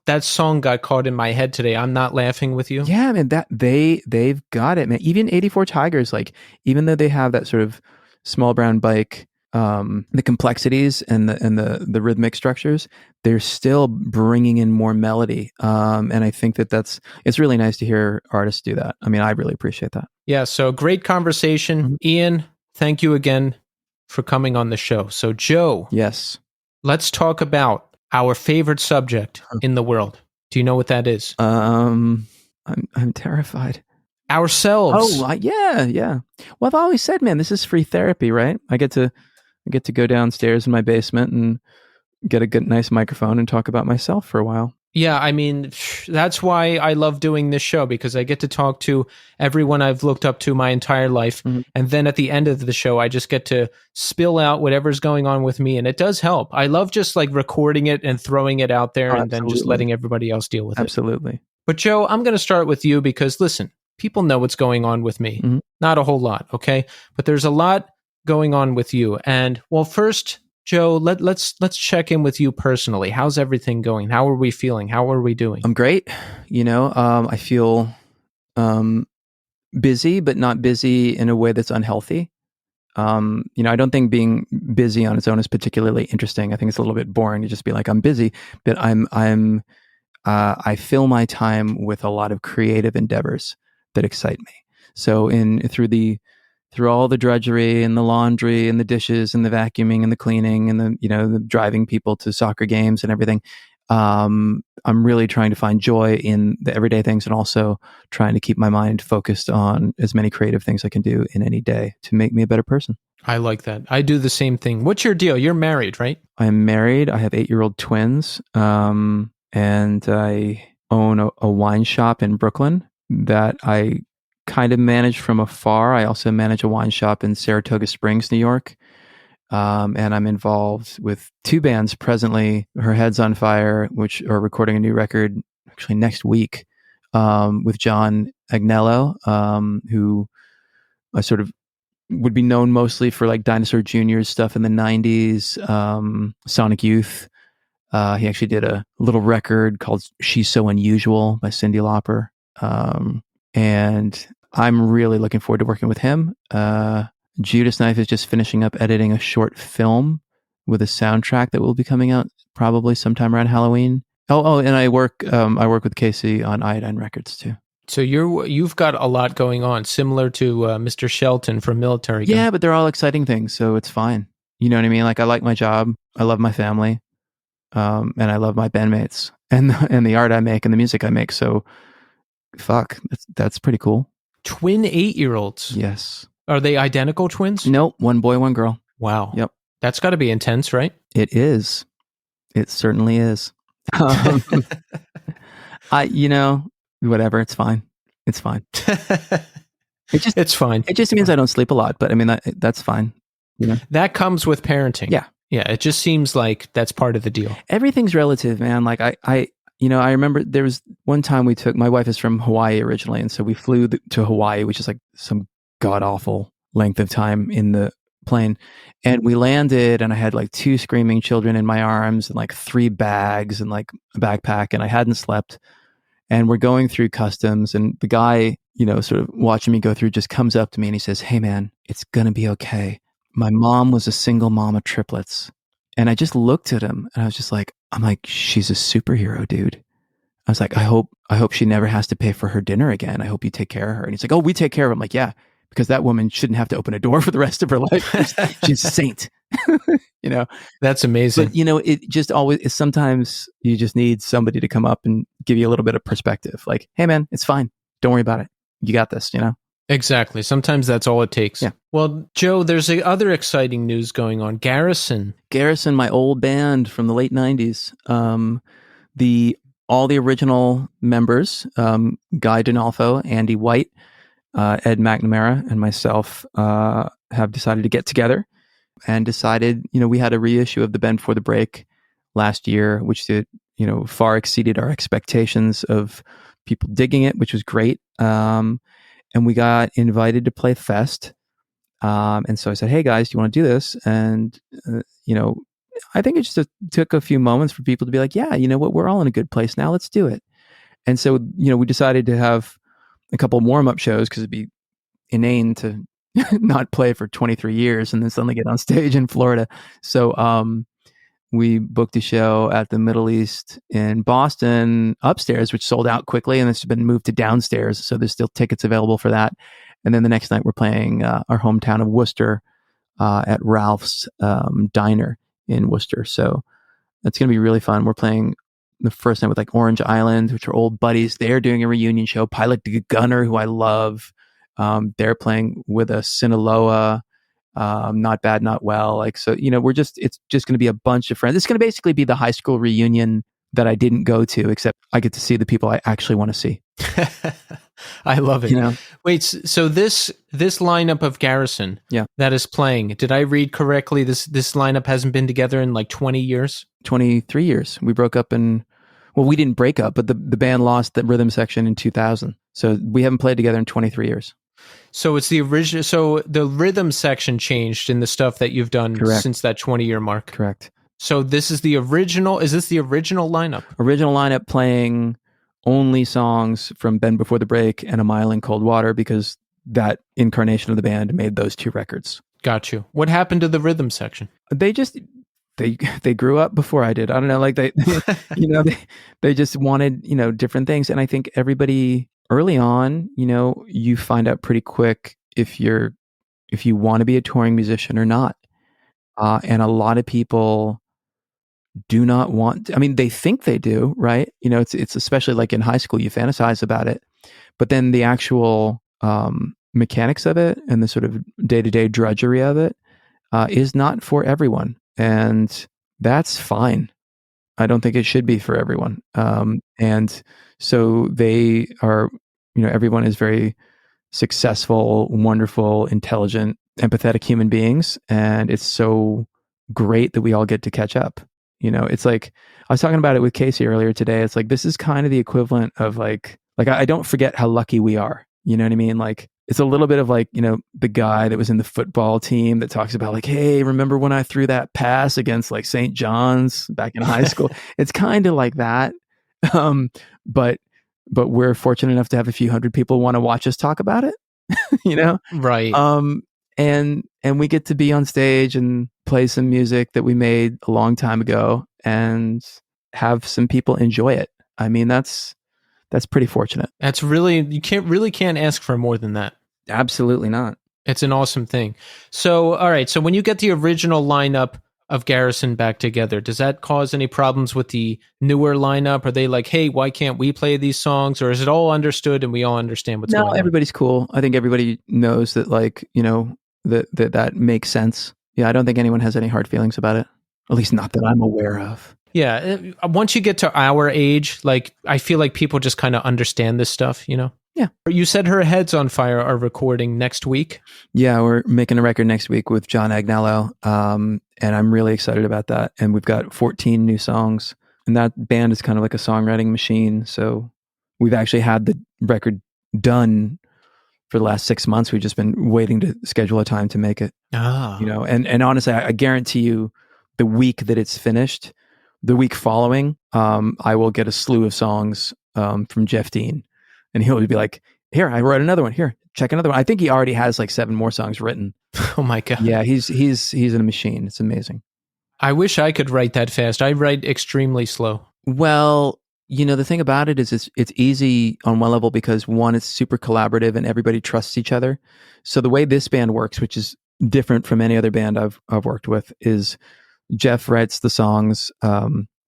That song got caught in my head today. I'm Not Laughing With You. Yeah, man, that they've got it, man. Even 84 Tigers, like, even though they have that sort of Small Brown Bike, the complexities and the rhythmic structures, they're still bringing in more melody. And I think it's really nice to hear artists do that. I mean, I really appreciate that. Yeah. So great conversation. Ian, thank you again for coming on the show. So Joe. Yes. Let's talk about our favorite subject in the world. Do you know what that is? I'm terrified. Ourselves. Oh, yeah. Well, I've always said, man, this is free therapy, right? I get to go downstairs in my basement and get a good, nice microphone and talk about myself for a while. Yeah, I mean, that's why I love doing this show, because I get to talk to everyone I've looked up to my entire life. Mhm. And then at the end of the show, I just get to spill out whatever's going on with me. And it does help. I love just like recording it and throwing it out there and then just Absolutely. letting everybody else deal with it. Absolutely. But Joe, I'm going to start with you because listen, people know what's going on with me. Mhm. Not a whole lot, okay? But there's a lot going on with you. And well, first, Joe, let's check in with you personally. How's everything going? How are we feeling? How are we doing? I'm great. I feel busy, but not busy in a way that's unhealthy. I don't think being busy on its own is particularly interesting. I think it's a little bit boring to just be like, I'm busy, but I fill my time with a lot of creative endeavors that excite me. So through all the drudgery and the laundry and the dishes and the vacuuming and the cleaning and the driving people to soccer games and everything, I'm really trying to find joy in the everyday things, and also trying to keep my mind focused on as many creative things I can do in any day to make me a better person. I like that. I do the same thing. What's your deal? You're married, right? I'm married. I have 8-year-old twins, and I own a wine shop in Brooklyn that I kind of manage from afar. I also manage a wine shop in Saratoga Springs, New York. And I'm involved with 2 bands presently, Her Head's on Fire, which are recording a new record actually next week, with John Agnello, who I sort of would be known mostly for like Dinosaur Jr.'s stuff in the 90s, Sonic Youth. He actually did a little record called She's So Unusual by Cyndi Lauper. And I'm really looking forward to working with him. Judas Knife is just finishing up editing a short film with a soundtrack that will be coming out probably sometime around Halloween. And I work with Casey on Iodine Records too. So you've got a lot going on, similar to Mr. Shelton from Militarie Gun. Yeah, but they're all exciting things, so it's fine. You know what I mean? Like, I like my job, I love my family, and I love my bandmates and the art I make and the music I make. So, that's pretty cool. Twin 8-year-olds. Yes. Are they identical twins? Nope, one boy, one girl. Wow. Yep. That's got to be intense, right? It is. It certainly is. Whatever. It's fine. It's fine. It's fine. It just means I don't sleep a lot, but I mean, that's fine. You know? That comes with parenting. Yeah. Yeah. It just seems like that's part of the deal. Everything's relative, man. Like I remember there was one time my wife is from Hawaii originally. And so we flew to Hawaii, which is like some god awful length of time in the plane. And we landed and I had like 2 screaming children in my arms and like 3 bags and like a backpack, and I hadn't slept. And we're going through customs, and the guy, sort of watching me go through, just comes up to me and he says, "Hey man, it's going to be okay. My mom was a single mom of triplets." And I just looked at him and I was just like, she's a superhero, dude. I was like, I hope she never has to pay for her dinner again. I hope you take care of her. And he's like, "Oh, we take care of her." I'm like, "Yeah, because that woman shouldn't have to open a door for the rest of her life. She's a saint." That's amazing. But it just always, sometimes you just need somebody to come up and give you a little bit of perspective. Like, "Hey man, it's fine. Don't worry about it. You got this," Exactly. Sometimes that's all it takes. Yeah. Well, Joe, there's other exciting news going on. Garrison, my old band from the late 90s. All the original members, Guy Donalfo, Andy White, Ed McNamara, and myself have decided to get together and decided, we had a reissue of The Bend Before the Break last year, which far exceeded our expectations of people digging it, which was great. And we got invited to play Fest. And so I said, "Hey guys, do you want to do this?" And, I think it just took a few moments for people to be like, "Yeah, you know what? We're all in a good place now. Let's do it." And so, we decided to have a couple of warm-up shows because it'd be inane to not play for 23 years and then suddenly get on stage in Florida. So we booked a show at the Middle East in Boston upstairs, which sold out quickly, and it's been moved to downstairs. So there's still tickets available for that. And then the next night we're playing our hometown of Worcester at Ralph's Diner in Worcester. So that's going to be really fun. We're playing the first night with like Orange Island, which are old buddies. They're doing a reunion show. Pilot Gunner, who I love. They're playing with us. Sinaloa, Not Bad, Not Well. Like, so, it's just going to be a bunch of friends. It's going to basically be the high school reunion that I didn't go to, except I get to see the people I actually want to see. I love it. You know? Wait, so this lineup of Garrison that is playing, did I read correctly? This lineup hasn't been together in like 20 years? 23 years. We broke up we didn't break up, but the band lost the rhythm section in 2000. So we haven't played together in 23 years. So it's the original. So the rhythm section changed in the stuff that you've done since that 20-year mark. Correct. So this is the original. Is this the original lineup? Original lineup playing only songs from Bend Before the Break and A Mile in Cold Water, because that incarnation of the band made those 2 records. Got you. What happened to the rhythm section? They just they grew up before I did. I don't know, like they they just wanted, different things. And I think everybody early on, you find out pretty quick if you want to be a touring musician or not. And a lot of people do not want to, they think they do, right? It's especially like in high school, you fantasize about it, but then the actual mechanics of it and the sort of day-to-day drudgery of it is not for everyone. And that's fine. I don't think it should be for everyone. And so they are, everyone is very successful, wonderful, intelligent, empathetic human beings. And it's so great that we all get to catch up. It's like, I was talking about it with Casey earlier today. It's like, this is kind of the equivalent of like I don't forget how lucky we are. You know what I mean? Like, it's a little bit of like, the guy that was in the football team that talks about like, hey, remember when I threw that pass against like St. John's back in high school? It's kind of like that. But we're fortunate enough to have a few hundred people want to watch us talk about it, Right. And we get to be on stage and play some music that we made a long time ago and have some people enjoy it. That's pretty fortunate. That's really, you can't ask for more than that. Absolutely not. It's an awesome thing. So, all right. So when you get the original lineup of Garrison back together, does that cause any problems with the newer lineup? Are they like, hey, why can't we play these songs? Or is it all understood and we all understand what's going on? No, everybody's cool. I think everybody knows that, like, that makes sense. Yeah, I don't think anyone has any hard feelings about it. At least not that I'm aware of. Yeah. Once you get to our age, like, I feel like people just kind of understand this stuff, Yeah. You said Her Head's on Fire are recording next week. Yeah, we're making a record next week with John Agnello. And I'm really excited about that. And we've got 14 new songs. And that band is kind of like a songwriting machine. So we've actually had the record done for the last 6 months. We've just been waiting to schedule a time to make it. And honestly, I guarantee you the week that it's finished, the week following, I will get a slew of songs from Jeff Dean. And he'll be like, here, I wrote another one. Here, check another one. I think he already has like 7 more songs written. Oh my God. Yeah, he's a machine. It's amazing. I wish I could write that fast. I write extremely slow. Well, the thing about it is it's easy on one level because, one, it's super collaborative and everybody trusts each other. So the way this band works, which is different from any other band I've worked with, is Jeff writes the songs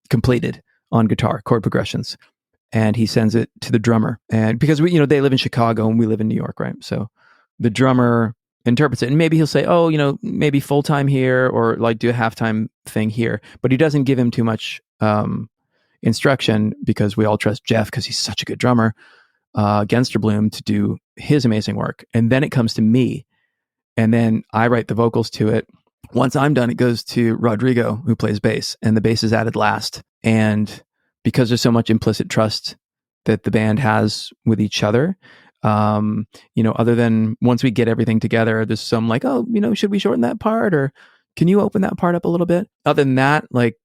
completed on guitar, chord progressions, and he sends it to the drummer. And because they live in Chicago and we live in New York, right? So the drummer interprets it, and maybe he'll say, oh, maybe full time here, or like do a halftime thing here. But he doesn't give him too much instruction because we all trust Jeff because he's such a good drummer, Gensterbloom, to do his amazing work. And then it comes to me, and then I write the vocals to it. Once I'm done, it goes to Rodrigo, who plays bass, and the bass is added last. And because there's so much implicit trust that the band has with each other, other than once we get everything together, there's some like, oh, should we shorten that part, or can you open that part up a little bit? Other than that, like,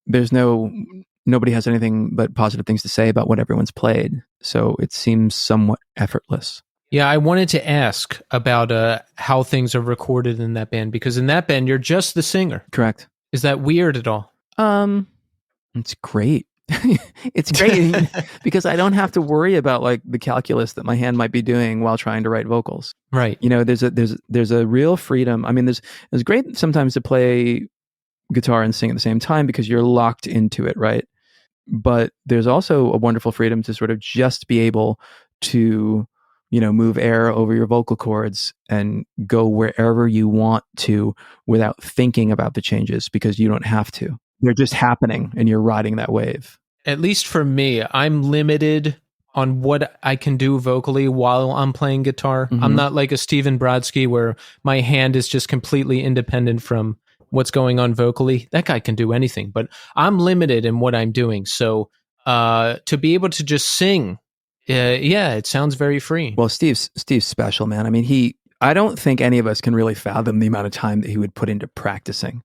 there's nobody has anything but positive things to say about what everyone's played. So it seems somewhat effortless. Yeah, I wanted to ask about how things are recorded in that band, because in that band, you're just the singer. Correct. Is that weird at all? It's great. It's great because I don't have to worry about like the calculus that my hand might be doing while trying to write vocals. Right. There's a real freedom. I mean, it's great sometimes to play guitar and sing at the same time because you're locked into it, right? But there's also a wonderful freedom to sort of just be able to, move air over your vocal cords and go wherever you want to without thinking about the changes, because you don't have to. They're just happening and you're riding that wave. at least for me, I'm limited on what I can do vocally while I'm playing guitar. Mhm. I'm not like a Steven Brodsky where my hand is just completely independent from what's going on vocally. That guy can do anything, but I'm limited in what I'm doing. So to be able to just sing, yeah, it sounds very free. Well, Steve's special, man. I mean, I don't think any of us can really fathom the amount of time that he would put into practicing.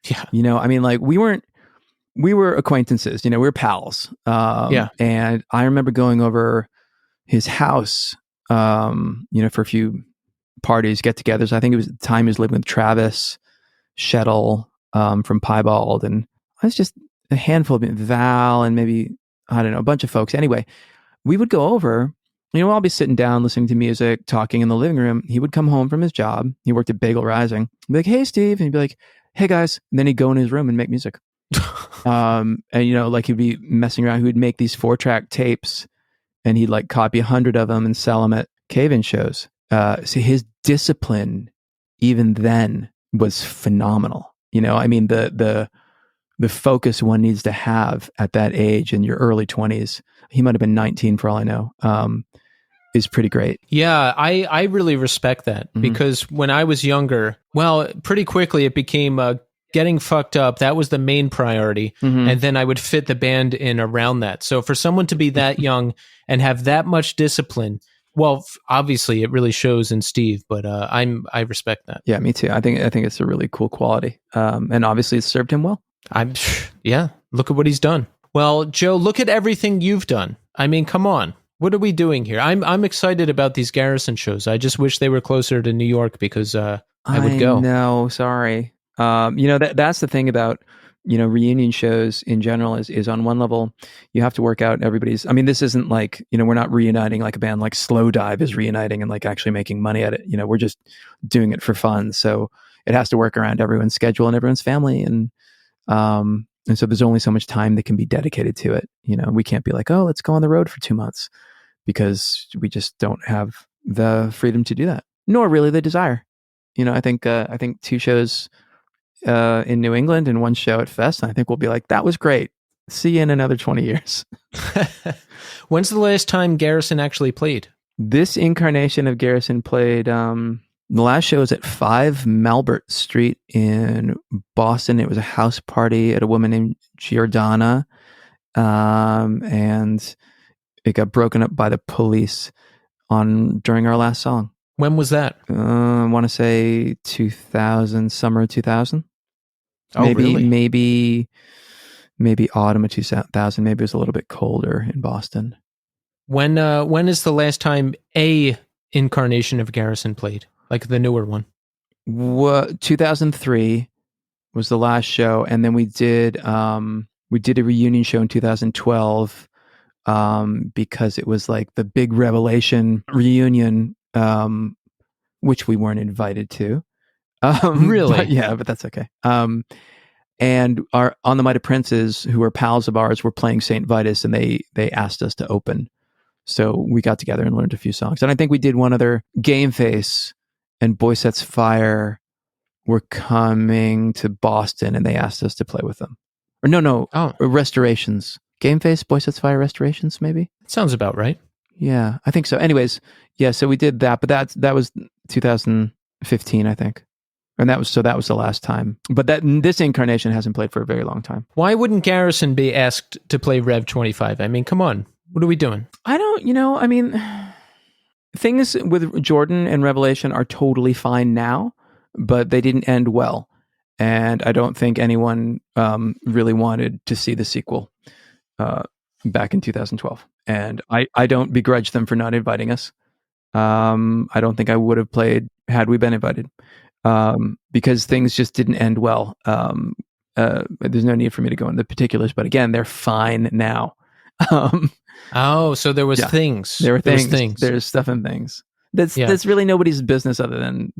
Yeah. You know, I mean, like we were acquaintances, you know, we were pals. Yeah. And I remember going over his house, you know, for a few parties, get-togethers. I think it was the time he was living with Travis Shettle from Piebald, and I was just a handful of Val and maybe, I don't know, a bunch of folks. Anyway, we would go over, you know, I'll be sitting down listening to music, talking in the living room. He would come home from his job. He worked at Bagel Rising. I'd be like, hey, Steve. And he'd be like, hey, guys. And then he'd go in his room and make music. And, you know, like he'd be messing around. He would make these 4-track tapes and he'd like copy 100 of them and sell them at cave-in shows. So his discipline, even then, was phenomenal. You know, I mean, the focus one needs to have at that age in your early 20s, he might have been 19 for all I know, is pretty great. Yeah, I really respect that because when I was younger, well, pretty quickly it became getting fucked up. That was the main priority. And then I would fit the band in around that. So for someone to be that young and have that much discipline, well, obviously it really shows in Steve, but I respect that. Yeah, me too. I think it's a really cool quality. And obviously it served him well. Yeah, look at what he's done. Well, Joe, look at everything you've done. I mean, come on. What are we doing here? I'm excited about these Garrison shows. I just wish they were closer to New York because I would go. No, sorry. You know, that's the thing about, you know, reunion shows in general is on one level, you have to work out everybody's. I mean, this isn't like, you know, we're not reuniting like a band like Slow Dive is reuniting and like actually making money at it. You know, we're just doing it for fun. So it has to work around everyone's schedule and everyone's family. And so there's only so much time that can be dedicated to it. You know, we can't be like, oh, let's go on the road for 2 months because we just don't have the freedom to do that, nor really the desire. You know, I think 2 shows in New England and 1 show at Fest, and I think we'll be like, that was great. See you in another 20 years. When's the last time Garrison actually played? This incarnation of Garrison played, the last show was at 5 Malbert Street in Boston. It was a house party at a woman named Giordana. And it got broken up by the police during our last song. When was that? I want to say 2000, summer 2000. Oh, really? Maybe autumn of 2000. Maybe it was a little bit colder in Boston. When is the last time a incarnation of Garrison played? Like the newer one? 2003 was the last show, and then we did a reunion show in 2012 because it was like the big Revelation reunion, which we weren't invited to. Really? But that's okay. And our On the Might of Princes, who are pals of ours, were playing St. Vitus, and they asked us to open. So we got together and learned a few songs. And I think we did one other. Game Face and Boy Sets Fire were coming to Boston, and they asked us to play with them. Or no, Restorations. Game Face, Boy Sets Fire, Restorations, maybe? Sounds about right. Yeah, I think so. Anyways, yeah, so we did that, but that was 2015, I think. And that was the last time. But this incarnation hasn't played for a very long time. Why wouldn't Garrison be asked to play Rev 25? I mean, come on. What are we doing? I don't, I mean, things with Jordan and Revelation are totally fine now, but they didn't end well. And I don't think anyone really wanted to see the sequel back in 2012. And I don't begrudge them for not inviting us. I don't think I would have played had we been invited because things just didn't end well. There's no need for me to go into the particulars, but again, they're fine now. So there was things. There were things. There's stuff and things. That's really nobody's business other than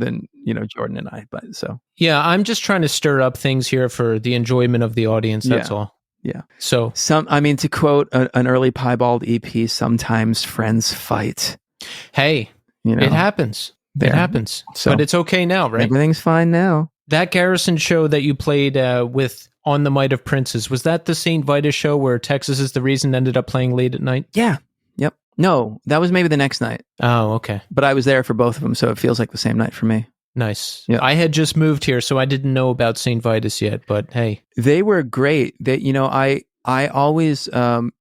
Jordan and I. But so yeah, I'm just trying to stir up things here for the enjoyment of the audience. That's all. Yeah. So to quote an early Piebald EP, sometimes friends fight. Hey, it happens. It happens. So, but it's okay now, right? Everything's fine now. That Garrison show that you played with On the Might of Princes, was that the St. Vitus show where Texas is the Reason ended up playing late at night? Yeah. Yep. No, that was maybe the next night. Oh, okay. But I was there for both of them, so it feels like the same night for me. Nice. Yeah. I had just moved here, so I didn't know about St. Vitus yet, but hey. They were great. I always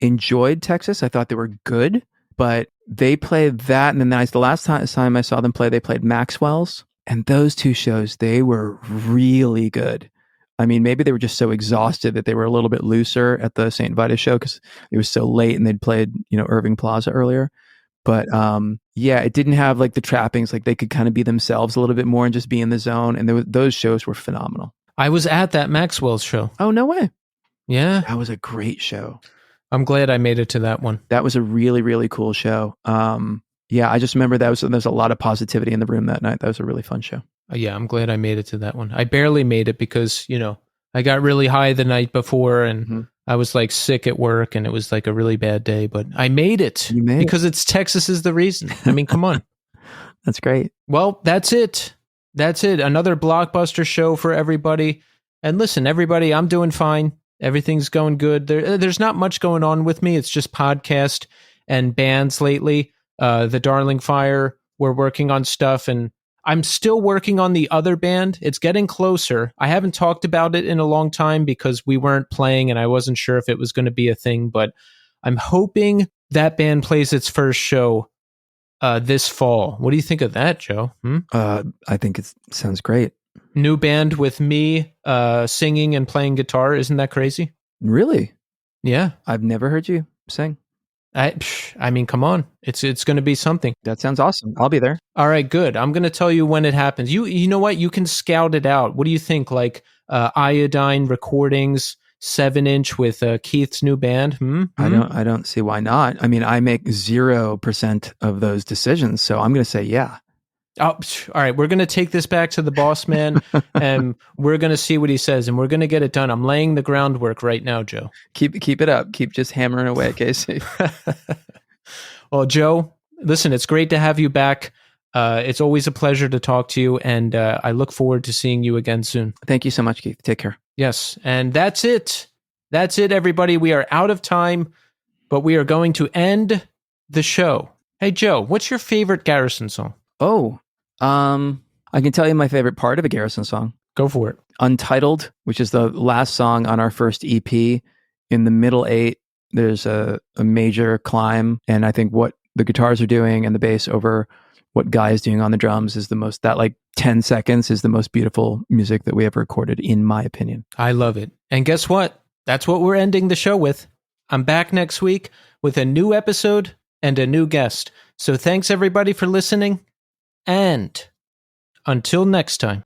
enjoyed Texas. I thought they were good, but they played that, and then the last time I saw them play, they played Maxwell's, and those two shows, they were really good. I mean, maybe they were just so exhausted that they were a little bit looser at the St. Vitus show because it was so late and they'd played, Irving Plaza earlier. But yeah, it didn't have like the trappings. Like they could kind of be themselves a little bit more and just be in the zone. And those shows were phenomenal. I was at that Maxwell's show. Oh, no way. Yeah. That was a great show. I'm glad I made it to that one. That was a really, really cool show. Yeah, I just remember there's a lot of positivity in the room that night. That was a really fun show. Yeah, I'm glad I made it to that one. I barely made it because, I got really high the night before and I was like sick at work and it was like a really bad day, but I made it because it's Texas is the Reason. I mean, come on. That's great. Well, that's it. That's it. Another blockbuster show for everybody. And listen, everybody, I'm doing fine. Everything's going good. There's not much going on with me. It's just podcast and bands lately. The Darling Fire, we're working on stuff, and I'm still working on the other band. It's getting closer. I haven't talked about it in a long time because we weren't playing and I wasn't sure if it was going to be a thing, but I'm hoping that band plays its first show this fall. What do you think of that, Joe? I think it sounds great. New band with me singing and playing guitar. Isn't that crazy? Really? Yeah. I've never heard you sing. I mean, come on. It's going to be something. That sounds awesome. I'll be there. All right, good. I'm going to tell you when it happens. You know what? You can scout it out. What do you think? Like Iodine Recordings, 7-inch with Keith's new band? I don't see why not. I mean, I make 0% of those decisions, so I'm going to say yeah. Oh, all right. We're going to take this back to the boss man and we're going to see what he says and we're going to get it done. I'm laying the groundwork right now, Joe. Keep it up. Keep just hammering away, Casey. Well, Joe, listen, it's great to have you back. It's always a pleasure to talk to you and I look forward to seeing you again soon. Thank you so much, Keith. Take care. Yes. And that's it. That's it, everybody. We are out of time, but we are going to end the show. Hey, Joe, what's your favorite Garrison song? Oh, I can tell you my favorite part of a Garrison song. Go for it. Untitled, which is the last song on our first EP. In the middle 8, there's a major climb, and I think what the guitars are doing and the bass over what Guy is doing on the drums is that like 10 seconds is the most beautiful music that we ever recorded, in my opinion. I love it. And guess what? That's what we're ending the show with. I'm back next week with a new episode and a new guest. So thanks everybody for listening. And until next time.